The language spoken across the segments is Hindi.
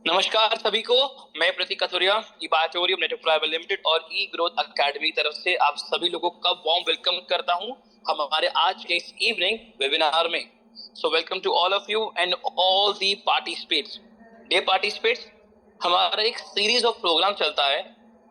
नमस्कार सभी को। मैं प्रतीक कथुरिया इबाटोरियम नेटवर्क प्राइवेट लिमिटेड और ई ग्रोथ एकेडमी तरफ से आप सभी लोगों का वार्म वेलकम करता हूं हमारे आज के इस इवनिंग वेबिनार में। So welcome to all of you and all the participants. The participants, हमारा एक सीरीज ऑफ प्रोग्राम चलता है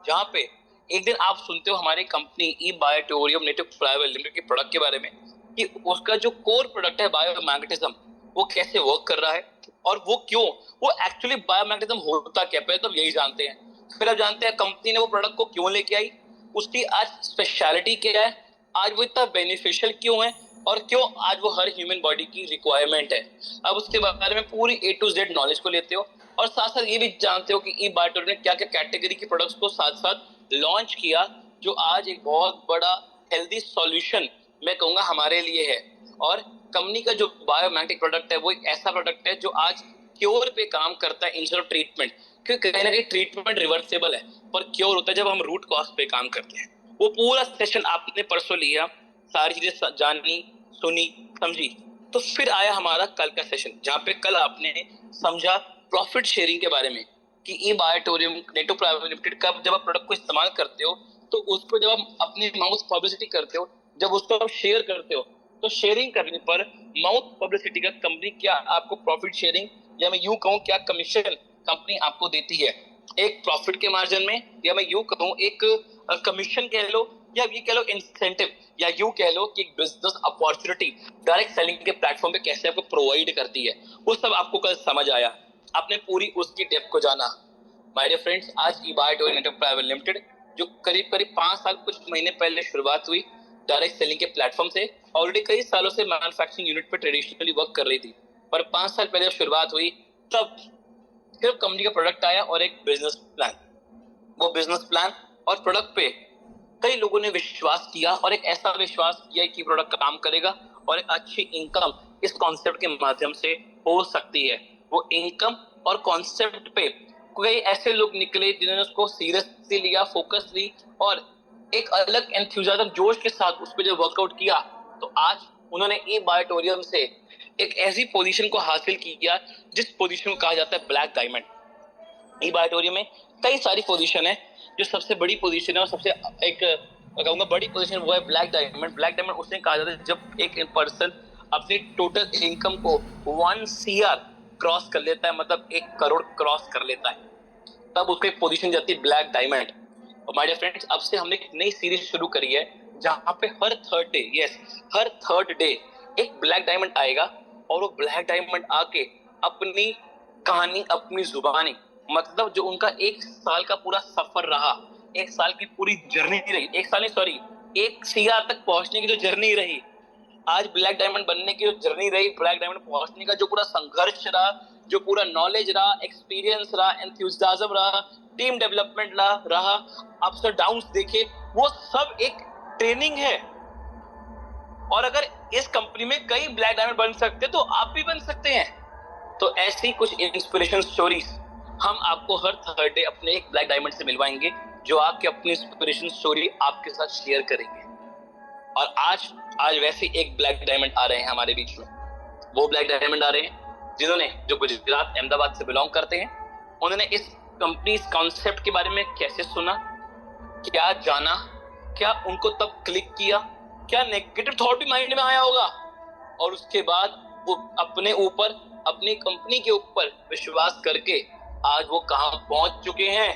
जहां पे एक दिन आप सुनते हो हमारी कंपनी ई बायोटोरियम नेटवर्क प्राइवेट लिमिटेड के प्रोडक्ट के बारे में कि उसका जो कोर प्रोडक्ट है बायोमैग्नेटिज्म वो कैसे वर्क कर रहा है और वो क्यों, वो एक्चुअली बायोमैग्नेटिज्म होता क्या, पहले तो यही जानते हैं। फिर अब जानते हैं कंपनी ने वो प्रोडक्ट को क्यों लेके आई, उसकी आज स्पेशलिटी क्या है, आज वो इतना बेनिफिशियल क्यों है और क्यों आज वो हर ह्यूमन बॉडी की रिक्वायरमेंट है। अब उसके बारे में पूरी A to Z नॉलेज को लेते हो और साथ साथ ये भी जानते हो कि ई बायोटोरियम ने क्या क्या कैटेगरी के प्रोडक्ट्स को साथ साथ लॉन्च किया, जो आज एक बहुत बड़ा हेल्दी सॉल्यूशन मैं कहूंगा हमारे लिए है। और कंपनी का जो बायोमैग्नेटिक प्रोडक्ट है वो एक ऐसा प्रोडक्ट है जो आज क्योर पे काम करता है इंस्टेड ऑफ ट्रीटमेंट, क्योंकि कहीं ना कहीं ट्रीटमेंट रिवर्सेबल है पर क्योर होता है जब हम रूट कॉज पे काम करते हैं। वो पूरा सेशन आपने परसों लिया, सारी चीजें जानी, सुनी, समझी। तो फिर आया हमारा कल का सेशन जहाँ पे कल आपने समझा प्रॉफिट शेयरिंग के बारे में कि ई बायोटोरियम नेटवर्क प्राइवेट लिमिटेड का जब आप प्रोडक्ट को इस्तेमाल करते हो तो उसको जब आप अपने माउथ पब्लिसिटी करते हो, जब उसको आप शेयर करते हो तो शेयरिंग करने पर माउथ पब्लिसिटी का कंपनी क्या आपको प्रॉफिट शेयरिंग या मैं यूं कहूं क्या कमीशन कंपनी आपको देती है, एक प्रॉफिट के मार्जिन में, या मैं यूं कहूं एक कमीशन कह लो या ये कह लो इंसेंटिव, या यूं कह लो कि एक बिजनेस अपॉर्चुनिटी डायरेक्ट सेलिंग के प्लेटफॉर्म पे कैसे आपको प्रोवाइड करती है, वो सब आपको कल समझ आया, आपने पूरी उसकी डेप्थ को जाना। माय डियर फ्रेंड्स, आज ई बायोटोरियम नेटवर्क प्राइवेट लिमिटेड जो करीब करीब 5 साल कुछ महीने पहले शुरुआत हुई डायरेक्ट सेलिंग के प्लेटफॉर्म से, ऑलरेडी कई सालों से मैन्युफैक्चरिंग यूनिट पे ट्रेडिशनली वर्क कर रही थी, पर 5 साल पहले जब शुरुआत हुई तब सिर्फ कंपनी का प्रोडक्ट आया और एक बिजनेस प्लान। वो बिजनेस प्लान और प्रोडक्ट पे कई लोगों ने विश्वास किया और एक ऐसा विश्वास किया कि प्रोडक्ट काम करेगा और एक अच्छी इनकम इस कॉन्सेप्ट के माध्यम से हो सकती है। वो इनकम और कॉन्सेप्ट पे कई ऐसे लोग निकले जिन्होंने उसको सीरियसली लिया, फोकस ली और एक अलग एंथुसियाज्म जोश के साथ उस पर जब वर्कआउट किया तो आज उन्होंने ई बायोटोरियम से एक ऐसी पोजीशन को हासिल किया जिस पोजीशन को कहा जाता है ब्लैक डायमंड। ई बायोटोरियम में कई सारी पोजीशन है, जो सबसे बड़ी पोजीशन है और सबसे एक कहूंगा बड़ी पोजीशन वो है ब्लैक डायमंड। ब्लैक डायमंड उसे कहा जाता है जब एक पर्सन अपनी टोटल इनकम को 1 CR क्रॉस कर लेता है, मतलब 1 करोड़ क्रॉस कर लेता है, तब उसको एक पोजीशन जाती है ब्लैक डायमंड। और माय डियर फ्रेंड्स, अब से हमने एक नई सीरीज शुरू करी है जहां पे हर थर्ड डे एक ब्लैक डायमंड आएगा और वो ब्लैक डायमंड आके अपनी कहानी, अपनी जुबानी, मतलब जो उनका 1 साल का पूरा सफर रहा, 1 साल की पूरी जर्नी रही, 1 साल नहीं सॉरी 1 CR तक पहुंचने की जो जर्नी रही, आज ब्लैक डायमंड बनने की जो जर्नी रही, ब्लैक डायमंड पहुंचने का जो पूरा संघर्ष रहा, जो पूरा नॉलेज रहा, एक्सपीरियंस रहा, एंथुसियाज्म रहा, टीम डेवलपमेंट रहा, अप्स और डाउन्स देखे, वो सब एक ट्रेनिंग है। और अगर इस कंपनी में कई ब्लैक डायमंड बन सकते तो आप भी बन सकते हैं। तो ऐसी कुछ इंस्पिरेशन स्टोरीज हम आपको हर थर्ड डे अपने एक ब्लैक डायमंड से मिलवाएंगे जो आपकी अपनी इंस्पिरेशन स्टोरी आपके साथ शेयर करेंगे। और आज वैसे एक ब्लैक डायमंड आ रहे हैं हमारे बीच में। वो ब्लैक डायमंड आ रहे हैं जिन्होंने, जो गुजरात अहमदाबाद से बिलोंग करते हैं, उन्होंने इस कंपनी, इस कॉन्सेप्ट के बारे में कैसे सुना, क्या जाना, क्या उनको तब क्लिक किया, क्या नेगेटिव थॉट भी माइंड में आया होगा, और उसके बाद वो अपने ऊपर, अपनी कंपनी के ऊपर विश्वास करके आज वो कहां पहुंच चुके हैं,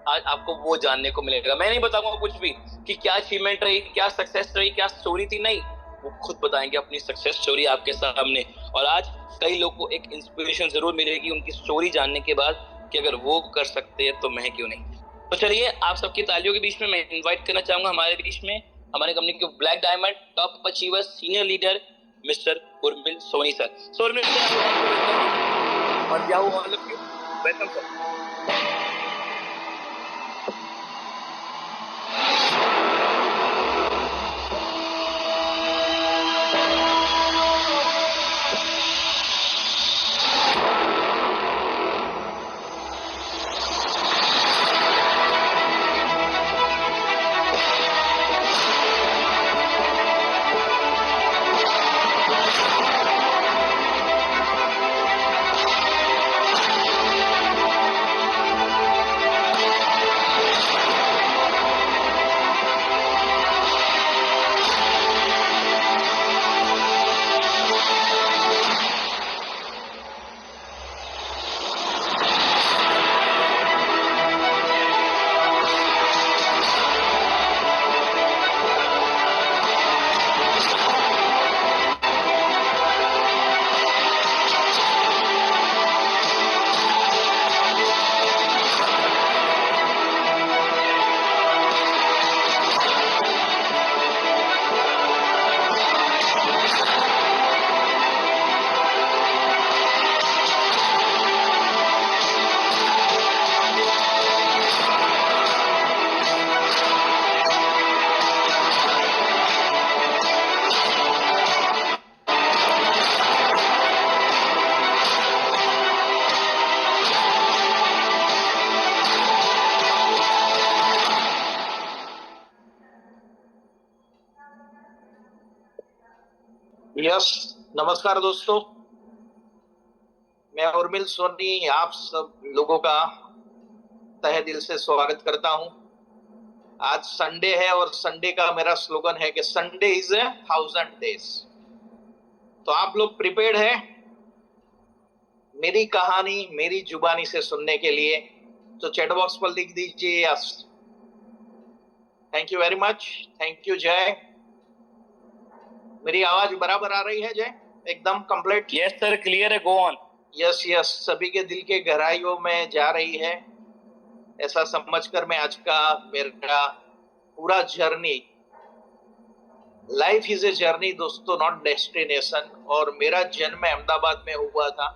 आज आपको वो जानने को मिलेगा। मैं नहीं बताऊंगा कुछ भी कि क्या अचीवमेंट रही, क्या सक्सेस रही, क्या स्टोरी थी, नहीं, वो खुद बताएंगे अपनी सक्सेस स्टोरी आपके सामने। और आज कई लोग को एक इंस्पिरेशन जरूर मिलेगी उनकी स्टोरी जानने के बाद कि अगर वो कर सकते हैं तो मैं क्यों नहीं। तो चलिए, आप सबकी तालियों के बीच में मैं इन्वाइट करना चाहूंगा हमारे बीच में हमारे कंपनी के black diamond top achiever senior leader mister Urmil Soni sir. So Urmil sir, और याहू all of you, welcome sir. Yes. नमस्कार दोस्तों, मैं उर्मिल सोनी आप सब लोगों का तहे दिल से स्वागत करता हूं। आज संडे है और संडे का मेरा स्लोगन है कि संडे इज ए 1000 डेज। तो आप लोग प्रिपेयर्ड है मेरी कहानी मेरी जुबानी से सुनने के लिए? तो चैट बॉक्स पर लिख दीजिए yes. Thank you very much. Thank you जय। मेरी आवाज बराबर आ रही है जय? एकदम कंप्लीट? यस सर, क्लियर है, गो ऑन। यस यस, सभी के दिल के गहराइयों में जा रही है, ऐसा समझकर मैं आज का मेरा पूरा journey, life is a journey दोस्तों, नॉट डेस्टिनेशन। और मेरा जन्म अहमदाबाद में हुआ था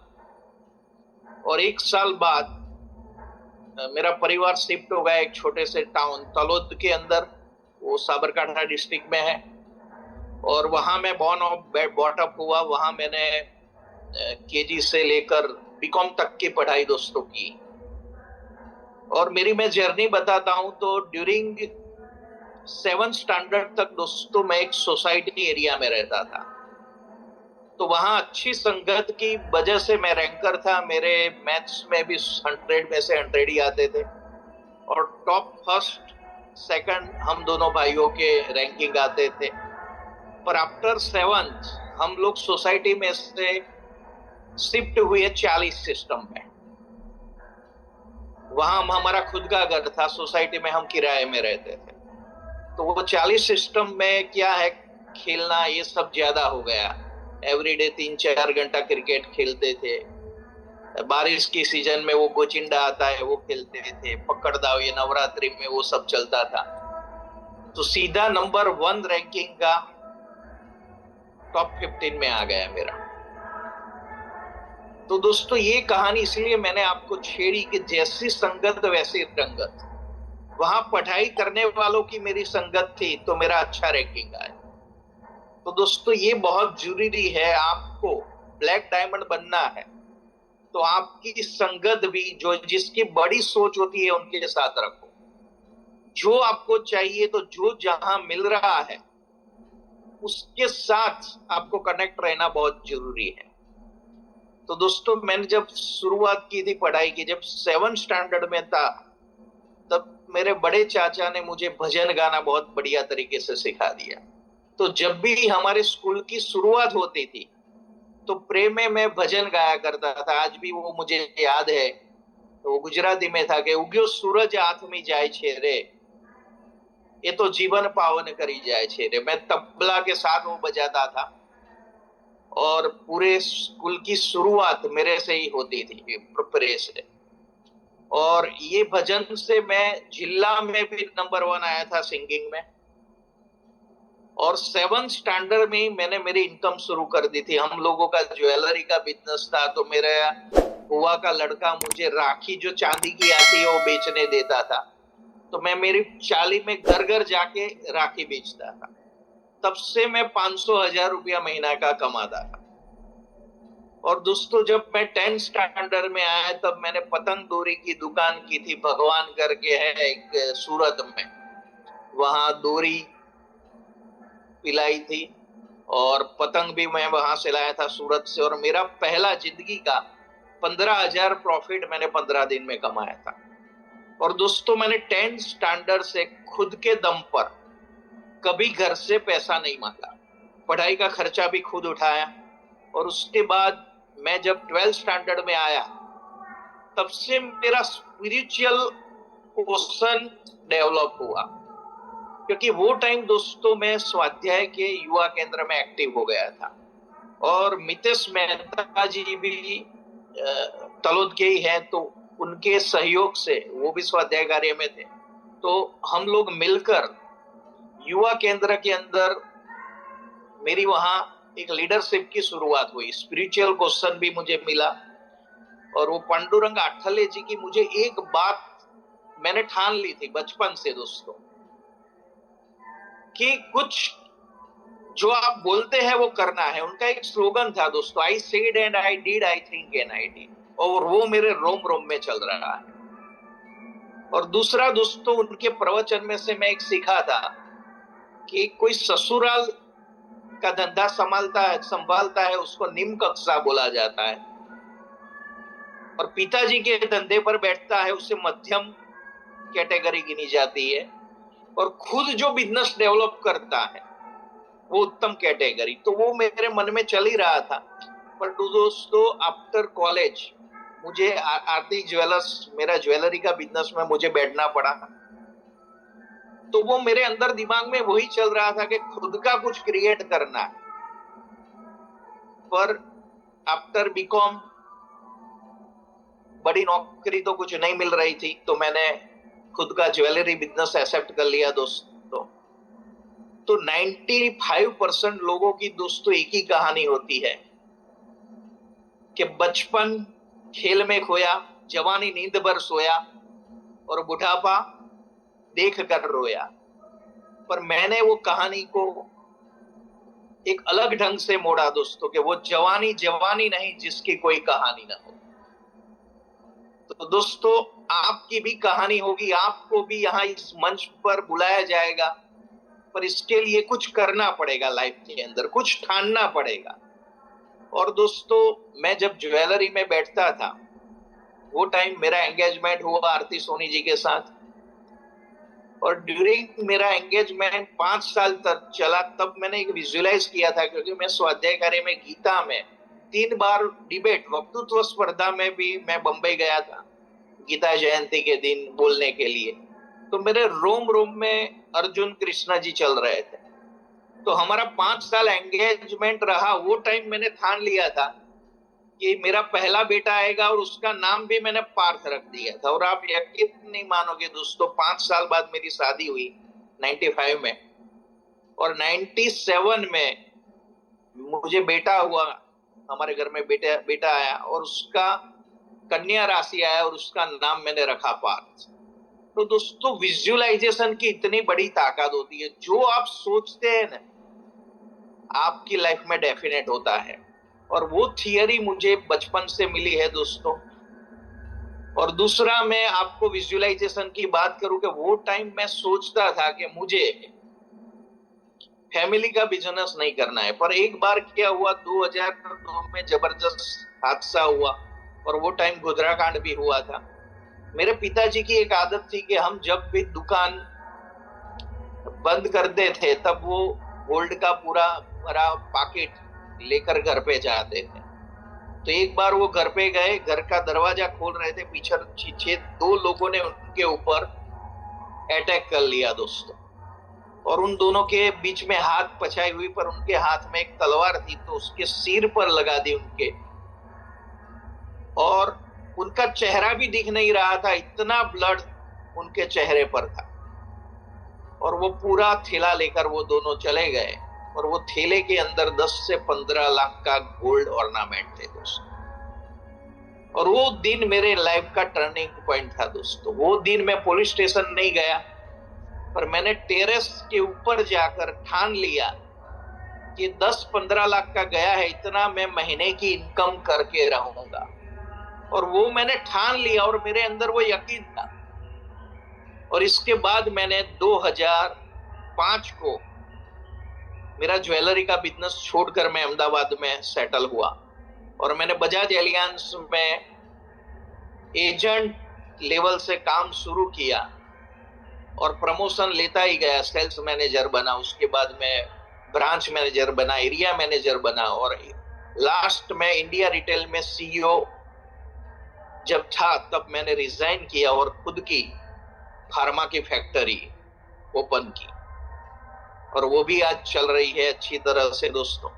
और 1 साल बाद मेरा परिवार शिफ्ट हो गया एक छोटे से टाउन तलोद के अंदर, वो साबरकांठा डिस्ट्रिक्ट में है। और वहां मैं बॉर्न ऑफ बॉटअप हुआ। वहां मैंने केजी से लेकर बीकॉम तक की पढ़ाई दोस्तों की। और मेरी मैं जर्नी बताता हूं तो ड्यूरिंग 7th स्टैंडर्ड तक दोस्तों मैं एक सोसाइटी एरिया में रहता था। तो वहां अच्छी संगत की वजह से मैं रैंकर था। मेरे मैथ्स में भी 100 में से 100 ही आते थे और टॉप फर्स्ट सेकंड हम दोनों भाइयों के रैंकिंग आते थे। पर आफ्टर 7th हम लोग सोसाइटी में से शिफ्ट हुए 40 सिस्टम में। वहां हमारा खुद का घर था, सोसाइटी में हम किराए में रहते थे। तो वो 40 सिस्टम में क्या है, खेलना ये सब ज्यादा हो गया। एवरीडे 3-4 घंटा क्रिकेट खेलते थे। बारिश की सीजन में वो गोचिंडा आता है वो खेलते थे, पकड़ दाव ये नवरात्रि में वो सब चलता था। तो सीधा नंबर 1 रैंकिंग का टॉप 15 में आ गया मेरा। तो दोस्तों ये कहानी इसलिए मैंने आपको छेड़ी कि जैसी संगत वैसी रंगत। वहां पढ़ाई करने वालों की मेरी संगत थी तो मेरा अच्छा रैंकिंग आया। तो दोस्तों ये बहुत जरूरी है, आपको ब्लैक डायमंड बनना है तो आपकी संगत भी, जो जिसकी बड़ी सोच होती है उनके साथ रखो। जो आपको चाहिए तो जो जहां मिल रहा है उसके साथ आपको कनेक्ट रहना बहुत जरूरी है। तो दोस्तों मैंने जब शुरुआत की थी पढ़ाई की, जब 7th स्टैंडर्ड में था, तब मेरे बड़े चाचा ने मुझे भजन गाना बहुत बढ़िया तरीके से सिखा दिया। तो जब भी हमारे स्कूल की शुरुआत होती थी तो प्रेम में मैं भजन गाया करता था। आज भी वो मुझे याद है। तो वो गुजराती में था कि उग्यो सूरज हाथ में जाए छे रे, ये तो जीवन पावन करी जाए छे रे। मैं तबला के साथ वो बजाता था और पूरे स्कूल की शुरुआत मेरे से ही होती थी, प्रिपरेशन। और ये भजन से मैं जिला में भी नंबर 1 आया था सिंगिंग में। और 7th स्टैंडर्ड में ही मैंने मेरी इनकम शुरू कर दी थी। हम लोगों का ज्वेलरी का बिजनेस था, तो मेरा बुआ का लड़का मुझे राखी जो चांदी की आती है वो बेचने देता था। तो मैं मेरी चाली में घर घर जाके राखी बेचता था। तब से मैं 500,000 रुपया महीना का कमाता था। और दोस्तों जब मैं 10th स्टैंडर्ड में आया तब मैंने पतंग डोरी की दुकान की थी, भगवान करके है एक सूरत में। वहां डोरी पिलाई थी और पतंग भी मैं वहां से लाया था सूरत से। और मेरा पहला जिंदगी का 15,000 प्रॉफिट मैंने 15 दिन में कमाया था। और दोस्तों मैंने 10th स्टैंडर्ड से खुद के दम पर कभी घर से पैसा नहीं मांगा, पढ़ाई का खर्चा भी खुद उठाया। और उसके बाद मैं जब 12th स्टैंडर्ड में आया तब से मेरा स्पिरिचुअल क्वेश्चन डेवलप हुआ, क्योंकि वो टाइम दोस्तों मैं स्वाध्याय के युवा केंद्र में एक्टिव हो गया था। और मितेश मेहता जी भी तलोद के ही हैं, तो उनके सहयोग से वो भी स्वाध्याय कार्य में थे। तो हम लोग मिलकर युवा केंद्र के अंदर मेरी वहां एक लीडरशिप की शुरुआत हुई। स्पिरिचुअल क्वेश्चन भी मुझे मिला। और वो पांडुरंग आठले जी की मुझे एक बात मैंने ठान ली थी बचपन से दोस्तों, कि कुछ जो आप बोलते हैं वो करना है। उनका एक स्लोगन था दोस्तों, I said and I did, I think and I did. और वो मेरे रोम रोम में चल रहा है। और दूसरा दोस्तों, उनके प्रवचन में से मैं एक सीखा था कि कोई ससुराल का धंधा संभालता है उसको निम्न कक्षा बोला जाता है, और पिताजी के धंधे पर बैठता है उसे मध्यम कैटेगरी गिनी जाती है, और खुद जो बिजनेस डेवलप करता है वो उत्तम कैटेगरी। तो वो मेरे मन में चल ही रहा था। पर दोस्तों, आफ्टर कॉलेज मुझे आरती ज्वेलर्स, मेरा ज्वेलरी का बिजनेस में मुझे बैठना पड़ा। तो वो मेरे अंदर दिमाग में वही चल रहा था कि खुद का कुछ क्रिएट करना है। पर आफ्टर बीकॉम बड़ी नौकरी तो कुछ नहीं मिल रही थी, तो मैंने खुद का ज्वेलरी बिजनेस एक्सेप्ट कर लिया दोस्तों। तो 95% लोगों की दोस्तों एक ही कहानी होती है कि बचपन खेल में खोया, जवानी नींद भर सोया, और बुढ़ापा देख कर रोया। पर मैंने वो कहानी को एक अलग ढंग से मोड़ा दोस्तों, कि वो जवानी जवानी नहीं जिसकी कोई कहानी ना हो। तो दोस्तों, आपकी भी कहानी होगी, आपको भी यहाँ इस मंच पर बुलाया जाएगा, पर इसके लिए कुछ करना पड़ेगा, लाइफ के अंदर कुछ ठानना पड़ेगा। और दोस्तों, मैं जब ज्वेलरी में बैठता था, वो टाइम मेरा एंगेजमेंट हुआ आरती सोनी जी के साथ, और ड्यूरिंग मेरा एंगेजमेंट 5 साल तक चला। तब मैंने एक विजुअलाइज किया था, क्योंकि मैं स्वाध्याय कार्य में गीता में 3 बार डिबेट, वक्तृत्व स्पर्धा में भी मैं बंबई गया था गीता जयंती के दिन बोलने के लिए। तो मेरे रोम रोम में अर्जुन कृष्णा जी चल रहे थे। तो हमारा 5 साल एंगेजमेंट रहा। वो टाइम मैंने ठान लिया था कि मेरा पहला बेटा आएगा, और उसका नाम भी मैंने पार्थ रख दिया था। और आप यकीन नहीं मानोगे दोस्तों, 5 साल बाद मेरी शादी हुई 95 में, और 97 में मुझे बेटा हुआ। हमारे घर में बेटा आया, और उसका कन्या राशि आया, और उसका नाम मैंने रखा पार्थ। तो दोस्तों, विजुअलाइजेशन की इतनी बड़ी ताकत होती है। जो आप सोचते हैं ना, आपकी लाइफ में डेफिनेट होता है। और वो थियरी मुझे बचपन से मिली है दोस्तों। और दूसरा, मैं आपको विजुअलाइजेशन की बात करूं कि वो टाइम मैं सोचता था कि मुझे फैमिली का बिजनेस नहीं करना है। पर एक बार क्या हुआ, 2002 में जबरदस्त हादसा हुआ, और वो टाइम गोधरा कांड भी हुआ था। मेरे पिताजी की एक आदत थी कि हम जब भी दुकान बंद करते थे, तब वो गोल्ड का पूरा भरा पाकिट लेकर घर पे जाते थे। तो एक बार वो घर पे गए, घर का दरवाजा खोल रहे थे, पीछे 2 लोगों ने उनके ऊपर अटैक कर लिया दोस्तों। और उन दोनों के बीच में हाथ पछाई हुई, पर उनके हाथ में एक तलवार थी, तो उसके सिर पर लगा दी उनके। और उनका चेहरा भी दिख नहीं रहा था, इतना ब्लड उनके चेहरे पर था। और वो पूरा थैला लेकर वो दोनों चले गए, और वो थैले के अंदर 10 से 15 लाख का गोल्ड ऑर्नामेंट थे दोस्तों। और वो दिन मेरे लाइफ का टर्निंग पॉइंट था दोस्तों। वो दिन मैं पुलिस स्टेशन नहीं गया, पर मैंने टेरेस के ऊपर जाकर ठान लिया कि 10-15 लाख का गया है, इतना मैं महीने की इनकम करके रहूंगा। और वो मैंने ठान लिया, और मेरे अंदर वो यकीन था। और इसके बाद मैंने 2005 को मेरा ज्वेलरी का बिजनेस छोड़कर मैं अहमदाबाद में सेटल हुआ, और मैंने बजाज एलियांस में एजेंट लेवल से काम शुरू किया, और प्रमोशन लेता ही गया। सेल्स मैनेजर बना, उसके बाद मैं ब्रांच मैनेजर बना, एरिया मैनेजर बना, और लास्ट में इंडिया रिटेल में सीईओ जब था, तब मैंने रिजाइन किया और खुद की फार्मा की फैक्ट्री ओपन की, और वो भी आज चल रही है अच्छी तरह से दोस्तों।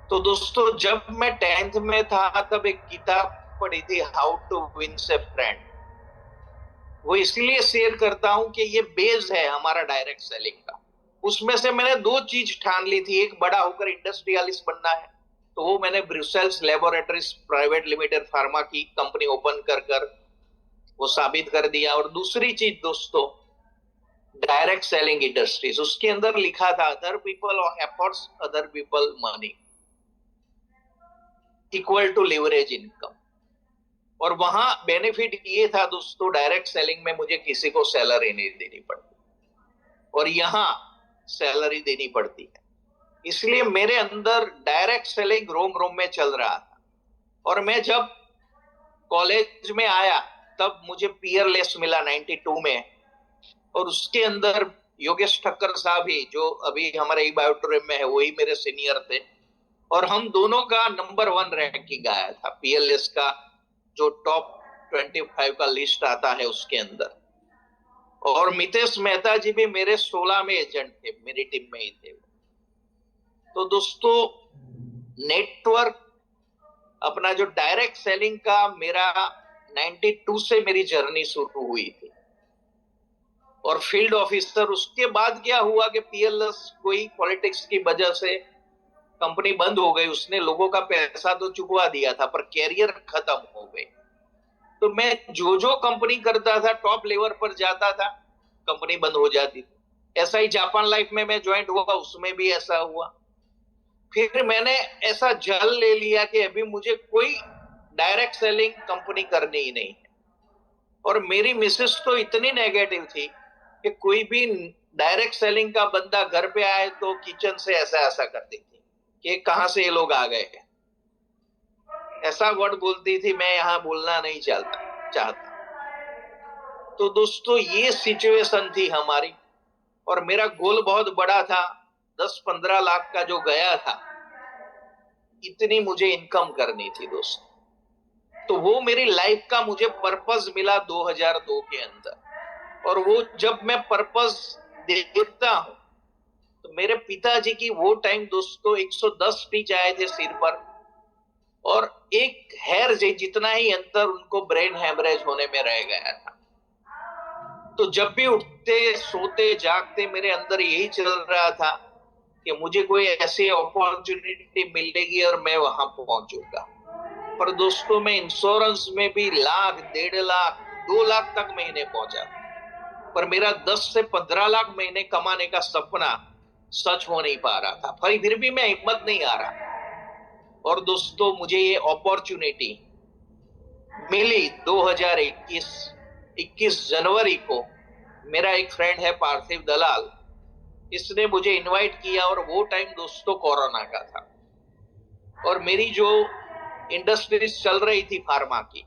तो दोस्तों, जब मैं 10th में था, तब एक किताब पढ़ी थी, how to win a friend. वो इसलिए शेयर करता हूं कि ये बेस है हमारा डायरेक्ट सेलिंग का। उसमें से मैंने 2 चीज ठान ली थी। एक, बड़ा होकर इंडस्ट्रियलिस्ट बनना है, तो वो मैंने Brussels laboratories private limited pharma की कंपनी ओपन कर वो साबित कर दिया। और दूसरी चीज दोस्तों, डायरेक्ट सेलिंग इंडस्ट्रीज, उसके अंदर लिखा था, other people efforts, other people money equal to leverage income. और वहां बेनिफिट ये था दोस्तों, डायरेक्ट सेलिंग में मुझे किसी को सैलरी नहीं देनी पड़ती, और यहां सैलरी देनी पड़ती है। इसलिए मेरे अंदर डायरेक्ट सेलिंग रोम रोम में चल रहा था। और मैं जब कॉलेज में आया तब मुझे पीयरलेस मिला 92 में, और उसके अंदर योगेश ठक्कर साहब ही, जो अभी हमारे ई बायोटोरियम में है, वही मेरे सीनियर थे, और हम दोनों का नंबर 1 रैंकिंग आया था पीएलएस का, जो टॉप 25 का लिस्ट आता है उसके अंदर। और मितेश मेहता जी भी मेरे 16 में एजेंट थे, मेरी टीम में ही थे। तो दोस्तों, नेटवर्क, अपना जो डायरेक्ट सेलिंग का मेरा 92 से मेरी जर्नी शुरू हुई थी, और फील्ड ऑफिसर। उसके बाद क्या हुआ कि पीएलएस कोई पॉलिटिक्स की वजह से कंपनी बंद हो गई, उसने लोगों का पैसा तो चुकवा दिया था पर कैरियर खत्म हो गई। तो मैं जो जो कंपनी करता था, टॉप लेवल पर जाता था, कंपनी बंद हो जाती थी। ऐसा ही जापान लाइफ में मैं ज्वाइंट हुआ, उसमें भी ऐसा हुआ। फिर मैंने ऐसा जल ले लिया कि अभी मुझे कोई डायरेक्ट सेलिंग कंपनी करनी ही नहीं है। और मेरी मिसेस तो इतनी नेगेटिव थी कि कोई भी डायरेक्ट सेलिंग का बंदा घर पे आए तो किचन से ऐसा ऐसा करती थी कि कहां से ये लोग आ गए हैं। ऐसा वर्ड बोलती थी, मैं यहां बोलना नहीं चाहता। तो दोस्तों, ये सिचुएशन थी हमारी, और मेरा गोल बहुत बड़ा था, 10-15 लाख का जो गया था, इतनी मुझे इनकम करनी थी दोस्तों। तो वो मेरी लाइफ का मुझे पर्पस मिला 2002 के अंदर। और वो जब मैं पर्पस देखता हूं तो मेरे पिताजी की वो टाइम दोस्तों 110 स्टिच आए थे सिर पर, और एक हेयर जितना ही अंतर उनको ब्रेन हेमरेज होने में रह गया था। तो जब भी उठते, सोते, जागते मेरे अंदर यही चल रहा था कि मुझे कोई ऐसी अपॉर्चुनिटी मिलेगी और मैं वहां पहुंचूंगा। पर दोस्तों, मैं इंश्योरेंस में भी लाख, 1.5 लाख, 2 लाख तक महीने पहुंचा, पर मेरा 10 से 15 लाख महीने कमाने का सपना सच हो नहीं पा रहा था। फिर भी मैं हिम्मत नहीं आ रहा। और दोस्तों, मुझे ये अपॉर्चुनिटी मिली 2021 जनवरी को। मेरा एक फ्रेंड है पार्थिव दलाल, इसने मुझे इनवाइट किया, और वो टाइम दोस्तों कोरोना का था, और मेरी जो इंडस्ट्रीज चल रही थी फार्मा की,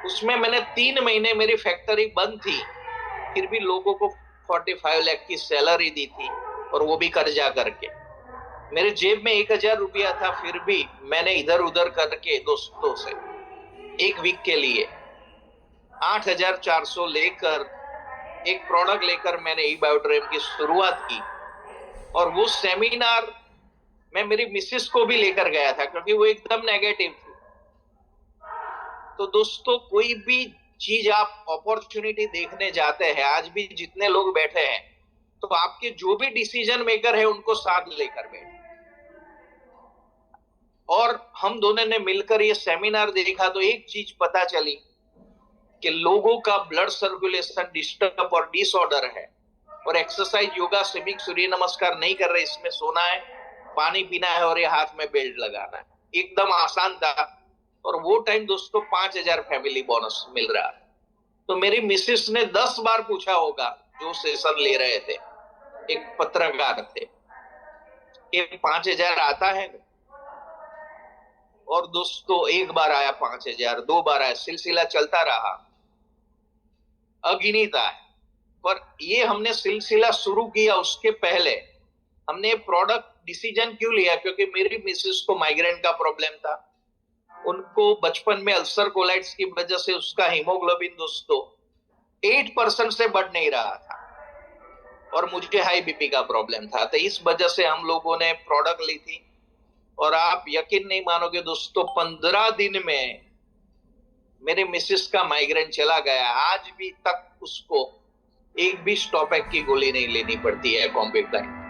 उसमें मैंने 3 महीने, मेरी फैक्ट्री बंद थी, फिर भी लोगों को 45 लाख की सैलरी दी थी, और वो भी कर्जा करके। मेरे जेब में 1000 रुपया था, फिर भी मैंने इधर उधर करके दोस्तों से एक वीक के लिए 8400 लेकर एक प्रोडक्ट लेकर मैंने ई बायोटोरियम की शुरुआत की। और वो सेमिनार मैं मेरी मिसेस को भी लेकर गया था, क्योंकि वो एकदम नेगेटिव थी। तो दोस्तों, कोई भी चीज आप अपॉर्चुनिटी देखने जाते हैं, आज भी जितने लोग बैठे हैं, तो आपके जो भी डिसीजन मेकर है उनको साथ लेकर बैठे। और हम दोनों ने मिलकर ये सेमिनार देखा तो एक चीज पता चली कि लोगों का ब्लड सर्कुलेशन डिस्टर्ब और डिसऑर्डर है, और एक्सरसाइज, योगा, स्विमिंग, सूर्य नमस्कार नहीं कर रहे, इसमें सोना है, पानी पीना है, और ये हाथ में बेल्ट लगाना है। एकदम आसान था। और वो टाइम दोस्तों 5000 फैमिली बोनस मिल रहा है। तो मेरी मिसेस ने 10 बार पूछा होगा, जो सेशन ले रहे थे, एक पत्रकार थे, कि 5000 आता है? और दोस्तों, एक बार आया 5000, 2 बार आया, सिलसिला चलता रहा, अगिनत है। पर ये हमने सिलसिला शुरू किया, उसके पहले हमने प्रोडक्ट डिसीजन क्यों लिया? क्योंकि मेरी मिसेस को माइग्रेन का प्रॉब्लम था, उनको बचपन में अल्सर कोलाइटिस की वजह से उसका हीमोग्लोबिन दोस्तों 8% से बढ़ नहीं रहा था, और मुझे हाई बीपी का प्रॉब्लम था। तो इस वजह से हम लोगों ने प्रोडक्ट ली थी, और आप यकीन नहीं मानोगे दोस्तों, 15 दिन में मेरे मिसेस का माइग्रेन चला गया। आज भी तक उसको एक भी स्टॉपेक की गोली नहीं लेनी पड़ती है, कॉम्बिप्लाइन।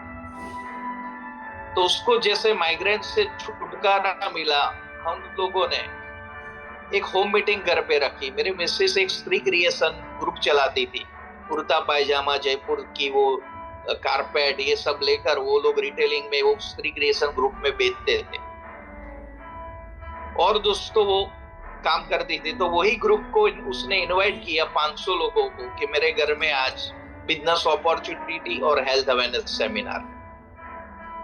तो उसको जैसे माइग्रेन से छुटकारा मिला, हम लोगों ने एक होम मीटिंग घर पे रखी। मेरी मिसेस एक स्त्री क्रिएशन ग्रुप चलाती थी, कुर्ता पायजामा, जयपुर की वो कारपेट, ये सब लेकर वो लोग रिटेलिंग में वो स्त्री क्रिएशन ग्रुप में बेचते थे, और दोस्तों वो काम करती थी। तो वही ग्रुप को उसने इनवाइट किया 500 लोगों को कि मेरे घर में आज बिजनेस अपॉर्चुनिटी और हेल्थ अवेयरनेस सेमिनार।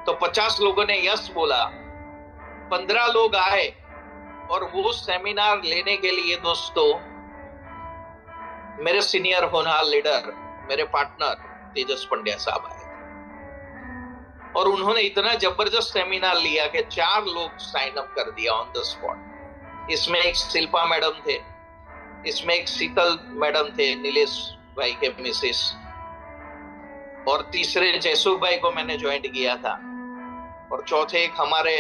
तो 50 लोगों ने यस बोला, 15 लोग आए और वो सेमिनार लेने के लिए दोस्तों मेरे सीनियर होनहार लीडर, मेरे पार्टनर तेजस पंड्या साहब आए और उन्होंने इतना जबरदस्त सेमिनार लिया कि 4 लोग साइन अप कर दिया ऑन द स्पॉट। इसमें एक शिल्पा मैडम थे, इसमें एक शीतल मैडम थे, नीलेश भाई के मिसेस, और तीसरे जयसुख भाई को मैंने ज्वाइन किया था, और चौथे एक हमारे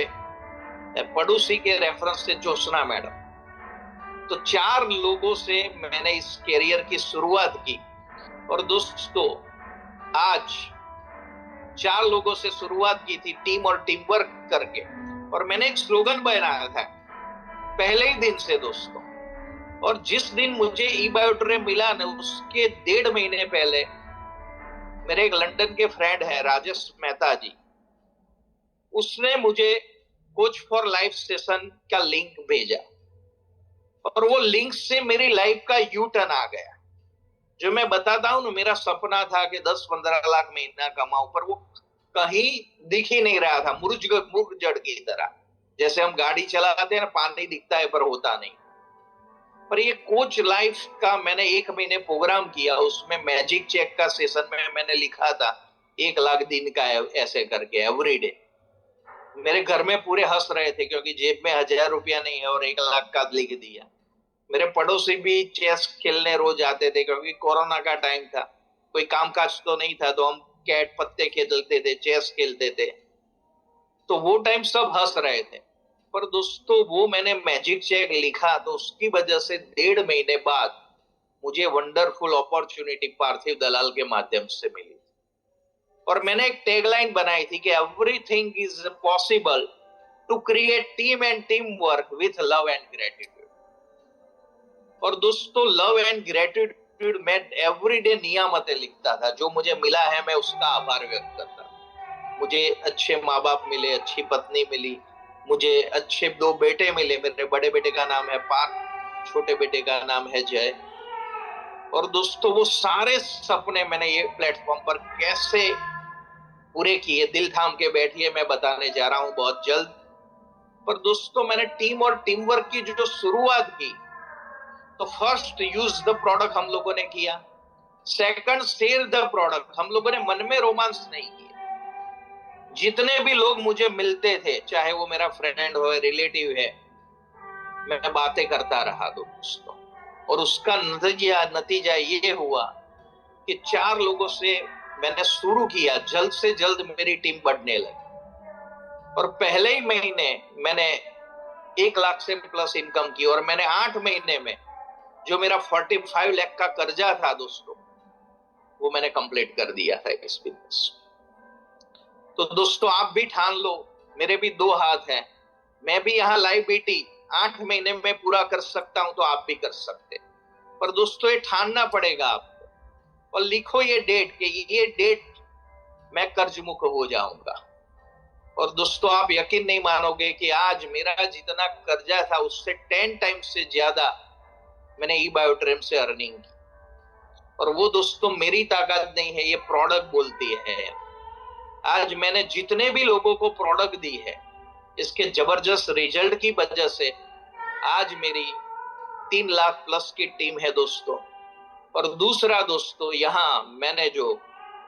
पड़ोसी के रेफरेंस से ज्योत्सना मैडम। तो 4 लोगों से मैंने इस कैरियर की शुरुआत की। और दोस्तों आज 4 लोगों से शुरुआत की थी टीम और टीम वर्क करके, और मैंने एक स्लोगन बनाया था पहले ही दिन से दोस्तों। और जिस दिन मुझे ई-बायोट्रे मिला ना, उसके 1.5 महीने पहले मेरे एक लंदन के फ्रेंड है राजेश मेहता जी, उसने मुझे कोच फॉर लाइफ सेशन का लिंक भेजा और वो लिंक से मेरी लाइफ का यू टर्न आ गया। जो मैं बताता हूं ना, मेरा सपना था कि 10-15 लाख महीना कमाऊं, पर वो कहीं दिख ही नहीं रहा था, मुर्ग जड़ की तरह। जैसे हम गाड़ी चलाते हैं ना, पानी दिखता है पर होता नहीं। पर ये कोच लाइफ का मैंने 1 महीने प्रोग्राम किया, उसमें मैजिक चेक का सेशन में मैंने लिखा था 1 लाख दिन का ऐसे करके एवरीडे। मेरे घर में पूरे हंस रहे थे क्योंकि जेब में 1000 रुपया नहीं है और 1 लाख का लिख दिया। मेरे पड़ोसी भी चेस खेलने रोज आते थे क्योंकि कोरोना का टाइम था, कोई कामकाज तो नहीं था, तो हम कैट पत्ते खेलते थे, चेस खेलते थे। तो वो टाइम सब हंस रहे थे। पर दोस्तों वो मैंने मैजिक चेक लिखा तो उसकी वजह से 1.5 महीने बाद मुझे वंडरफुल अपॉर्चुनिटी पार्थिव दलाल के माध्यम से मिली। और मैंने एक टैगलाइन बनाई थी कि everything is possible to create team and team work with love and gratitude. और दोस्तों लव एंड ग्रेटिट्यूड मैं एवरीडे नियामतें लिखता था, जो मुझे मिला है मैं उसका आभार व्यक्त करता। मुझे अच्छे माँ बाप मिले, अच्छी पत्नी मिली, मुझे अच्छे 2 बेटे मिले। मेरे बड़े बेटे का नाम है पार्थ, छोटे बेटे का नाम है जय। और दोस्तों वो सारे सपने मैंने ये प्लेटफॉर्म पर कैसे पूरे किए, दिल थाम के बैठिए, मैं बताने जा रहा हूं बहुत जल्द। पर दोस्तों मैंने टीम और टीम वर्क की जो शुरुआत की, तो फर्स्ट यूज द प्रोडक्ट हम लोगों ने किया, सेकंड शेयर द प्रोडक्ट। हम लोगों ने मन में रोमांस नहीं किया। जितने भी लोग मुझे मिलते थे, चाहे वो मेरा फ्रेंड हो, रिलेटिव है, मैं बातें करता रहा दोस्तों। और उसका नतीजा ये हुआ कि 4 लोगों से मैंने शुरू किया, जल्द से जल्द मेरी टीम बढ़ने लगी। और पहले ही महीने मैंने 1 लाख से प्लस इनकम की, और मैंने 8 महीने में जो मेरा 45 लाख का कर्जा था दोस्तों, वो मैंने कंप्लीट कर दिया था इस बिजनेस। तो दोस्तों आप भी ठान लो, मेरे भी 2 हाथ हैं, मैं भी यहाँ लाइबिलिटी 8 महीने में पूरा कर सकता हूं, तो आप भी कर सकते। पर दोस्तों ये ठानना पड़ेगा आपको, और लिखो ये डेट कि ये डेट मैं कर्ज मुक्त हो जाऊंगा। और दोस्तों आप यकीन नहीं मानोगे कि आज मेरा जितना कर्जा था उससे 10 टाइम्स से ज्यादा मैंने ई-बायोट्रेम से अर्निंग की। और वो दोस्तों मेरी ताकत नहीं है, ये प्रोडक्ट बोलती है। आज मैंने जितने भी लोगों को प्रोडक्ट दी है, इसके जबरदस्त रिजल्ट की वजह से आज मेरी 3 लाख प्लस की टीम है दोस्तों। और दूसरा दोस्तों, यहाँ मैंने जो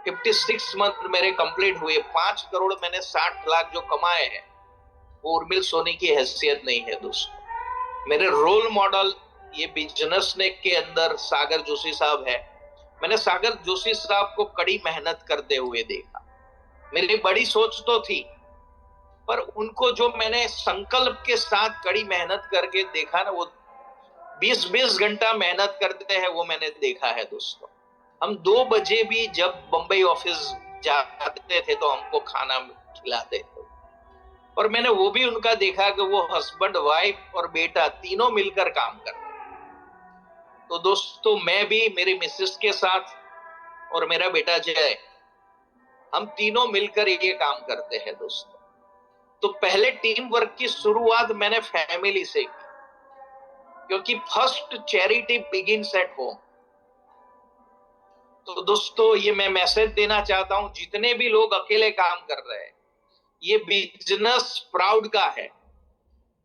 56 मंथ मेरे कंप्लीट हुए, 5 करोड़ मैंने 60 लाख जो कमाए हैं, वो उर्मिल सोनी की हैसियत नहीं है दोस्तों। मेरे रोल मॉडल ये बिजनेस नेक के अंदर सागर जोशी साहब है। मैंने सागर जोशी साहब को कड़ी मेहनत करते हुए देखा। मेरी बड़ी सोच तो थी, पर उनको जो मैंने संकल्प के साथ कड़ी मेहनत करके देखा ना, वो 20-20 घंटा मेहनत करते हैं, वो मैंने देखा है दोस्तों। हम 2 बजे भी जब बंबई ऑफिस जाते थे तो हमको खाना खिलाते थे। और मैंने वो भी उनका देखा कि वो हस्बैंड, वाइफ और बेटा तीनों मिलकर काम करते। तो दोस्तों मैं भी मेरी मिसेस के साथ और मेरा बेटा जय, हम तीनों मिलकर ये काम करते हैं दोस्तों। तो पहले टीम वर्क की शुरुआत मैंने फैमिली से की, क्योंकि first charity begins at home. तो दोस्तों ये मैं मैसेज देना चाहता हूं, जितने भी लोग अकेले काम कर रहे हैं, ये बिजनेस प्राउड का है,